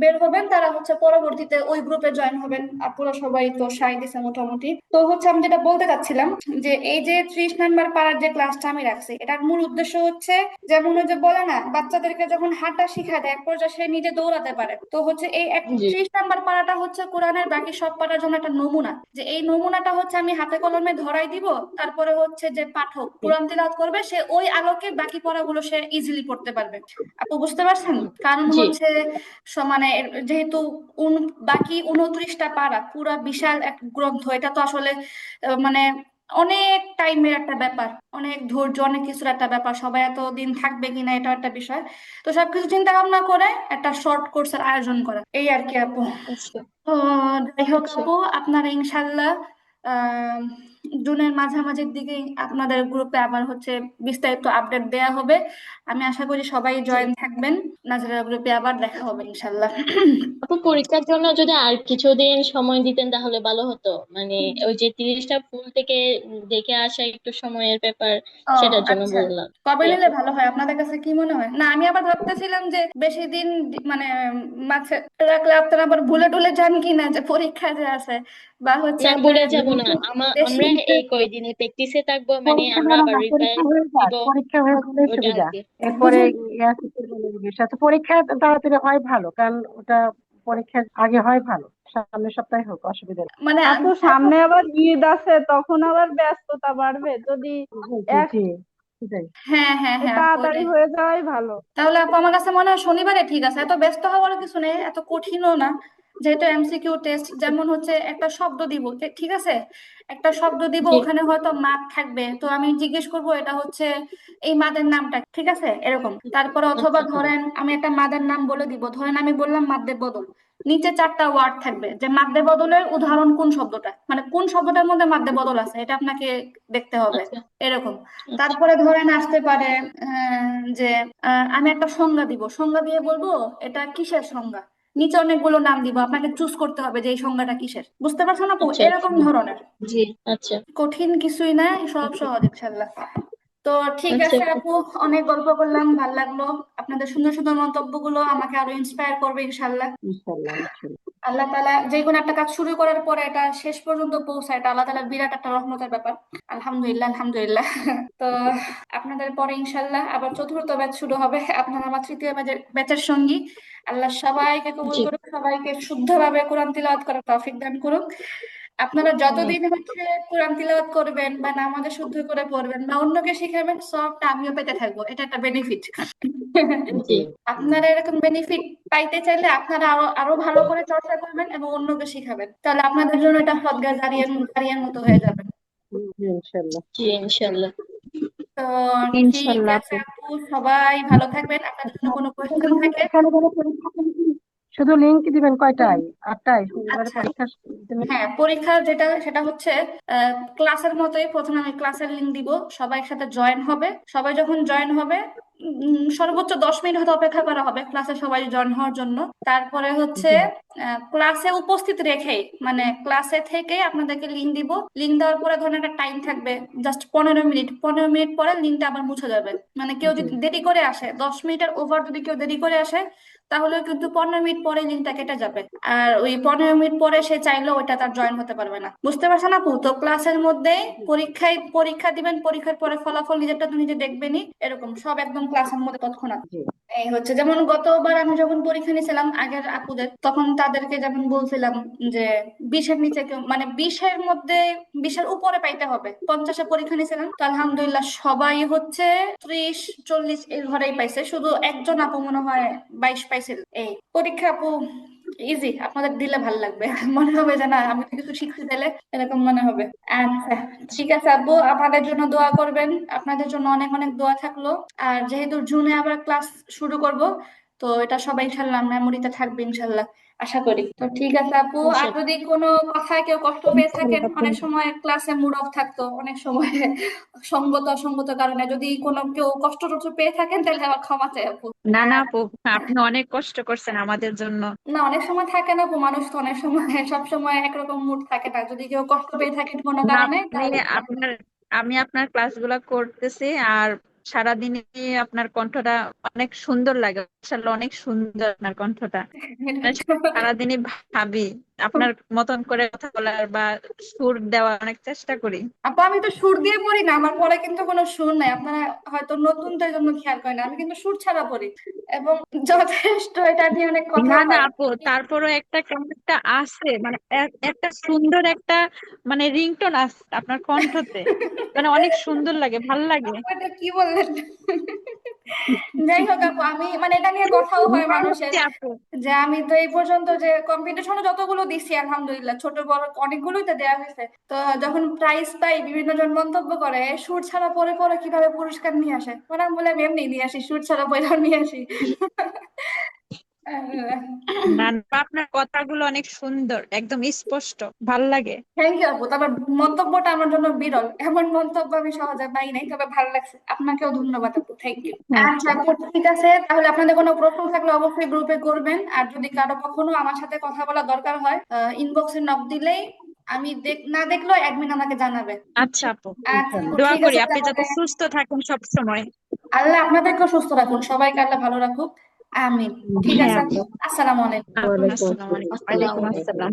বের হবেন তারা পরবর্তীতে ওই গ্রুপে জয়েন হবেন। আপুরা সবাই তো সাই দিছে মোটামুটি। তো আমি যেটা বলতে চাচ্ছিলাম যে এই যে 30 নাম্বার পাড়ার যে ক্লাসটা আমি রাখছি, এটার মূল উদ্দেশ্য যেমন ওই যে বলে না, বাচ্চাদেরকে যখন হাঁটা শিখা দেয় এক পর্যায়ে সে নিজে দৌড়াতে পারে। তো এই জি। 30 নাম্বার পাড়াটা কোরআনের বাকি সব পাড়ার জন্য একটা নমুনা, যে এই নমুনাটা আমি হাতে কলমে ধরাই দিব। তারপরে যে পাঠক জি। কোরআন তিলাওয়াত করবে সে ওই আলোকে বাকি পড়াগুলো সে ইজিলি পড়তে পারবে। আপু, বুঝতে পারছেন? কারণ জি। সমানে যেহেতু বাকি 29টা পাড়া পুরা বিশাল এক গ্রন্থ, এটা তো আসলে মানে অনেক টাইমের একটা ব্যাপার, অনেক ধৈর্য, অনেক কিছুর একটা ব্যাপার, সবাই এত দিন থাকবে কিনা এটা একটা বিষয়। তো সবকিছু চিন্তা ভাবনা করে একটা শর্ট কোর্সের আয়োজন করা, এই আর কি আপু। আচ্ছা। তো যাই হোক আচ্ছা। আপু, আপনারা ইনশাল্লাহ আহ জুনের মাঝামাঝির দিকেই আপনাদের গ্রুপে আবার হচ্ছে বিস্তারিত আপডেট দেয়া হবে। আমি আশা করি সবাই জি। জয়েন থাকবেন। নাজেরা গ্রুপে আবার দেখা হবে ইনশাল্লাহ। আপু পরীক্ষার জন্য যদি আর কিছুদিন সময় দিতেন তাহলে ভালো হতো, মানে ওই যে 30টা ফুল থেকে দেখে আসা একটু সময়ের ব্যাপার, ও সেটার জন্য আচ্ছা, বললাম কবে কি নিলে আপু। ভালো হয় আপনাদের কাছে কি মনে হয়? না আমি আবার ভাবতেছিলাম যে বেশি দিন মানে মাঝে রাখলে আপনারা আবার ভুলে টুলে যান কিনা, যে পরীক্ষা যে আছে বা হচ্ছে না, আপনারা ভুলে যাব না, কিন্তু বেশি। আমরা এই কয়দিনে প্র্যাকটিসে থাকবো, মানে পরীক্ষা আমরা হলো আবার না, রিভাইজ পরীক্ষা হয়ে দিব, যাক, পরীক্ষা হয়ে গেলেই ওটা আর সুবিধা। কি। এরপরে বুঝুন, সাথে পরীক্ষা তাড়াতাড়ি হয় ভালো, কারণ ওটা পরীক্ষার আগে হয় ভালো, সামনের সপ্তাহে হোক, অসুবিধা নেই। মানে আপু সামনে আবার ঈদ আছে, তখন আবার ব্যস্ততা বাড়বে, যদি জি জি এক জি, সেটাই। হ্যাঁ হ্যাঁ হ্যাঁ আপু, তাড়াতাড়ি ওইটাই। হয়ে যাওয়াই ভালো। তাহলে আপু আমার কাছে মনে হয় শনিবারে ঠিক আছে, এত ব্যস্ত হওয়ার কিছু নেই, এত কঠিনও না। যেহেতু এমসিকিউ টেস্ট, যেমন হচ্ছে একটা শব্দ দিব, ঠিক আছে, একটা শব্দ দিব, জি। ওখানে হয়তো মাদ থাকবে, তো আমি জিজ্ঞেস করব এটা হচ্ছে এই মাদের নামটা, ঠিক আছে এরকম। তারপরে অথবা আচ্ছা। ধরেন আমি একটা মাদের নাম বলে দিব, ধরেন আমি বললাম মাদ্দে বদল, নিচে 4টা ওয়ার্ড থাকবে যে মাদ্দে বদলের উদাহরণ কোন শব্দটা, মানে কোন শব্দটার মধ্যে মাদ্দে বদল আছে এটা আপনাকে দেখতে হবে আচ্ছা। এরকম। আচ্ছা। তারপরে ধরেন আসতে পারে যে আমি একটা সংজ্ঞা দিব, সংজ্ঞা দিয়ে বলবো এটা কিসের সংজ্ঞা, নিচে অনেকগুলো নাম দিব, আপনাকে চুজ করতে হবে যে এই সংজ্ঞাটা কিসের, বুঝতে পারছেন আপু? আচ্ছা। এরকম আচ্ছা। ধরনের, জি। আচ্ছা। কঠিন কিছুই না, সব সহজ ইনশাল্লাহ। তো ঠিক আচ্ছা আছে আপু। আপু, অনেক গল্প করলাম, ভাল লাগলো। আপনাদের সুন্দর সুন্দর মন্তব্যগুলো আমাকে আরো ইন্সপায়ার করবে ইনশাল্লাহ। ইনশাল্লাহ ইনশাল্লাহ। আল্লাহ তাআলা যে কোনো একটা কাজ শুরু করার পরে এটা শেষ পর্যন্ত পৌঁছায়, এটা আল্লাহ তাআলার বিরাট একটা রহমতের ব্যাপার। আলহামদুলিল্লাহ আলহামদুলিল্লাহ। তো আপনাদের পরে ইনশাল্লাহ আবার চতুর্থ ব্যাচ শুরু হবে, আপনারা আমার তৃতীয় ব্যাচের সঙ্গী। আল্লাহ সবাইকে কবুল জি। করুক, সবাইকে শুদ্ধভাবে কোরআন তিলাওয়াত করার তৌফিক দান করুক। আপনারা আমিন। যতদিন হচ্ছে কোরআন তিলাওয়াত করবেন বা নামাজে শুদ্ধ করে পড়বেন বা অন্যকে শিখাবেন, সবটা আমিও পেতে থাকবো, এটা একটা বেনিফিট। জি। জি জি। আপনারা এরকম বেনিফিট পাইতে চাইলে আপনারা আরো আরো ভালো করে চর্চা করবেন এবং অন্যকে শিখাবেন, তাহলে আপনাদের জন্য এটা সদগার জারিয়ার জারিয়ার মতো হয়ে যাবে। জি, ইনশাল্লাহ। জি ইনশাল্লাহ। তো ঠিক ইনশাল্লাহ আছে আপু। আপু, সবাই ভালো থাকবেন। আপনার জন্য কোনো কোয়েশ্চেন থাকে? এখানে কোনো পরীক্ষা নেই কি? শুধু লিঙ্ক দিবেন কয়টায়? 8টায় শনিবারে আচ্ছা, পরীক্ষা দিলে? হ্যাঁ পরীক্ষা যেটা সেটা হচ্ছে ক্লাসের মতোই, প্রথমে আমি ক্লাসের লিংক দিব, সবাই সাথে জয়েন হবে, সবাই যখন জয়েন হবে সর্বোচ্চ 10 মিনিট হয়তো অপেক্ষা করা হবে ক্লাসে সবাই জয়েন হওয়ার জন্য। তারপরে হচ্ছে জি ক্লাসে উপস্থিত রেখেই, মানে ক্লাসে থেকে আপনাদেরকে লিংক দিব, লিংক দেওয়ার পরে ধরেন একটা টাইম থাকবে, জাস্ট 15 মিনিট, 15 মিনিট পরে লিংকটা আবার মুছে যাবে। মানে কেউ জি যদি দেরি করে আসে, 10 মিনিটের ওভার যদি কেউ দেরি করে আসে, তাহলে কিন্তু 15 মিনিট পরে লিঙ্কটা কেটে যাবে। আর ওই 15 মিনিট পরে সে চাইলেও ওইটা তার জয়েন হতে পারবে না, বুঝতে পারছেন আপু? তো ক্লাসের মধ্যে পরীক্ষা দিবেন, পরীক্ষার পরে ফলাফল নিজেরটা তো নিজে দেখবেনই, এরকম সব একদম ক্লাসের মধ্যে তৎক্ষণাৎ। জি এই হচ্ছে, যেমন গতবার আমি যখন পরীক্ষা নিয়েছিলাম আগের আপুদের, তখন তাদেরকে যেমন বলছিলাম যে 20-এর নিচে কেউ, মানে 20-এর মধ্যে, 20-এর উপরে পাইতে হবে। 50-এ পরীক্ষা নিয়েছিলাম, তো আলহামদুলিল্লাহ সবাই হচ্ছে 30-40 এর ঘরেই পাইছে, শুধু একজন আপু মনে হয় 22 পাইছিল। এই পরীক্ষা আপু ইজি, আপনাদের দিলে ভালো লাগবে। মনে হবে যে না আমি তো কিছু শিখতে দিলে, এরকম মনে হবে। আচ্ছা, ঠিক আছে আব্বু, আপনাদের জন্য দোয়া করবেন, আপনাদের জন্য অনেক অনেক দোয়া থাকলো। আর যেহেতু জুনে আবার ক্লাস শুরু করব, তো এটা সবাই ইনশাল্লাহ মেমোরিতে থাকবে ইনশাল্লাহ, আশা করি। তো ঠিক আছে আপু, আর ইনশাল্লাহ। যদি কোনো কথায় কেউ কষ্ট পেয়ে থাকেন, ইনশাল্লাহ। অনেক সময় ক্লাসে মুড অফ থাকতো, অনেক সময় সঙ্গত অসঙ্গত কারণে যদি কোনো কেউ কষ্ট টষ্ট পেয়ে থাকেন, তাহলে আবার ক্ষমা চাই আপু। না না আর আপু, আপনি অনেক কষ্ট করছেন আমাদের জন্য। না, অনেক সময় থাকে না আপু, মানুষ তো অনেক সময় সব সময় একরকম মুড থাকে না, যদি কেউ কষ্ট পেয়ে থাকেন কোনো না কারণে আপনি তাহলে আপনার আমি আপনার ক্লাসগুলো করতেছি, আর সারাদিনই আপনার কণ্ঠটা অনেক সুন্দর লাগে, মাশাআল্লাহ অনেক সুন্দর আপনার কণ্ঠটা। মানে সারাদিনই ভাবি আপনার মতন করে কথা বলার বা সুর দেওয়ার অনেক চেষ্টা করি। আপু আমি তো সুর দিয়ে পড়ি না, আমার পরে কিন্তু কোনো সুর নাই, আপনারা হয়তো নতুন তো এই জন্য খেয়াল করেন, আমি কিন্তু সুর ছাড়া পড়ি এবং যথেষ্ট এটা নিয়ে অনেক কথা না না হয়। আপু, তারপরও একটা কেমন একটা আছে, মানে একটা সুন্দর একটা মানে রিংটোন আছে আপনার কণ্ঠতে, মানে অনেক সুন্দর লাগে, ভাল লাগে। আপু এটা কি বললেন? যাই হোক আপু, আমি মানে এটা নিয়ে কথাও হয় না মানুষের, সত্যি আপু। যে আমি তো এই পর্যন্ত যে কম্পিটিশনে যতগুলো দিছি আলহামদুলিল্লাহ, ছোট বড় অনেকগুলোই তো দেওয়া হয়েছে, তো যখন প্রাইজ পাই বিভিন্ন জন মন্তব্য করে সুর ছাড়া পরে পরে কিভাবে পুরস্কার নিয়ে আসে, মানে আমি বলে আমি এমনি নিয়ে আসি, সুর ছাড়া পরে নিয়ে আসি। না না, আপনার কথাগুলো অনেক সুন্দর, একদম স্পষ্ট, ভাল লাগে। থ্যাংক ইউ আপু, তবে মন্তব্যটা আমার জন্য বিরল, এমন মন্তব্য আমি সহজে পাই নাই, তবে ভালো লাগছে। আপনাকেও ধন্যবাদ আপু, থ্যাংক ইউ। আচ্ছা আচ্ছা। আপু, ঠিক আছে, তাহলে আপনাদের কোনো প্রশ্ন থাকলে অবশ্যই গ্রুপে করবেন, আর যদি কারো কখনো আমার সাথে কথা বলা দরকার হয় ইনবক্সে নক দিলেই আমি না দেখলেও অ্যাডমিন আমাকে জানাবে। আচ্ছা আপু, আচ্ছা আপু, দোয়া ঠিক করি আছে আপনি তাহলে। যাতে সুস্থ থাকুন সব সময়। আল্লাহ আপনাদেরকেও সুস্থ রাখুন, সবাইকে আল্লাহ ভালো রাখুক। আমিন। ঠিক হ্যাঁ আছে আপু, আপু। আসসালামু আলাইকুম। ওয়ালাইকুম আসসালামু আসসালাম। আলাইকুম। আসসালামু ওয়ালাইকুম আলাইকুম। আসসালাম।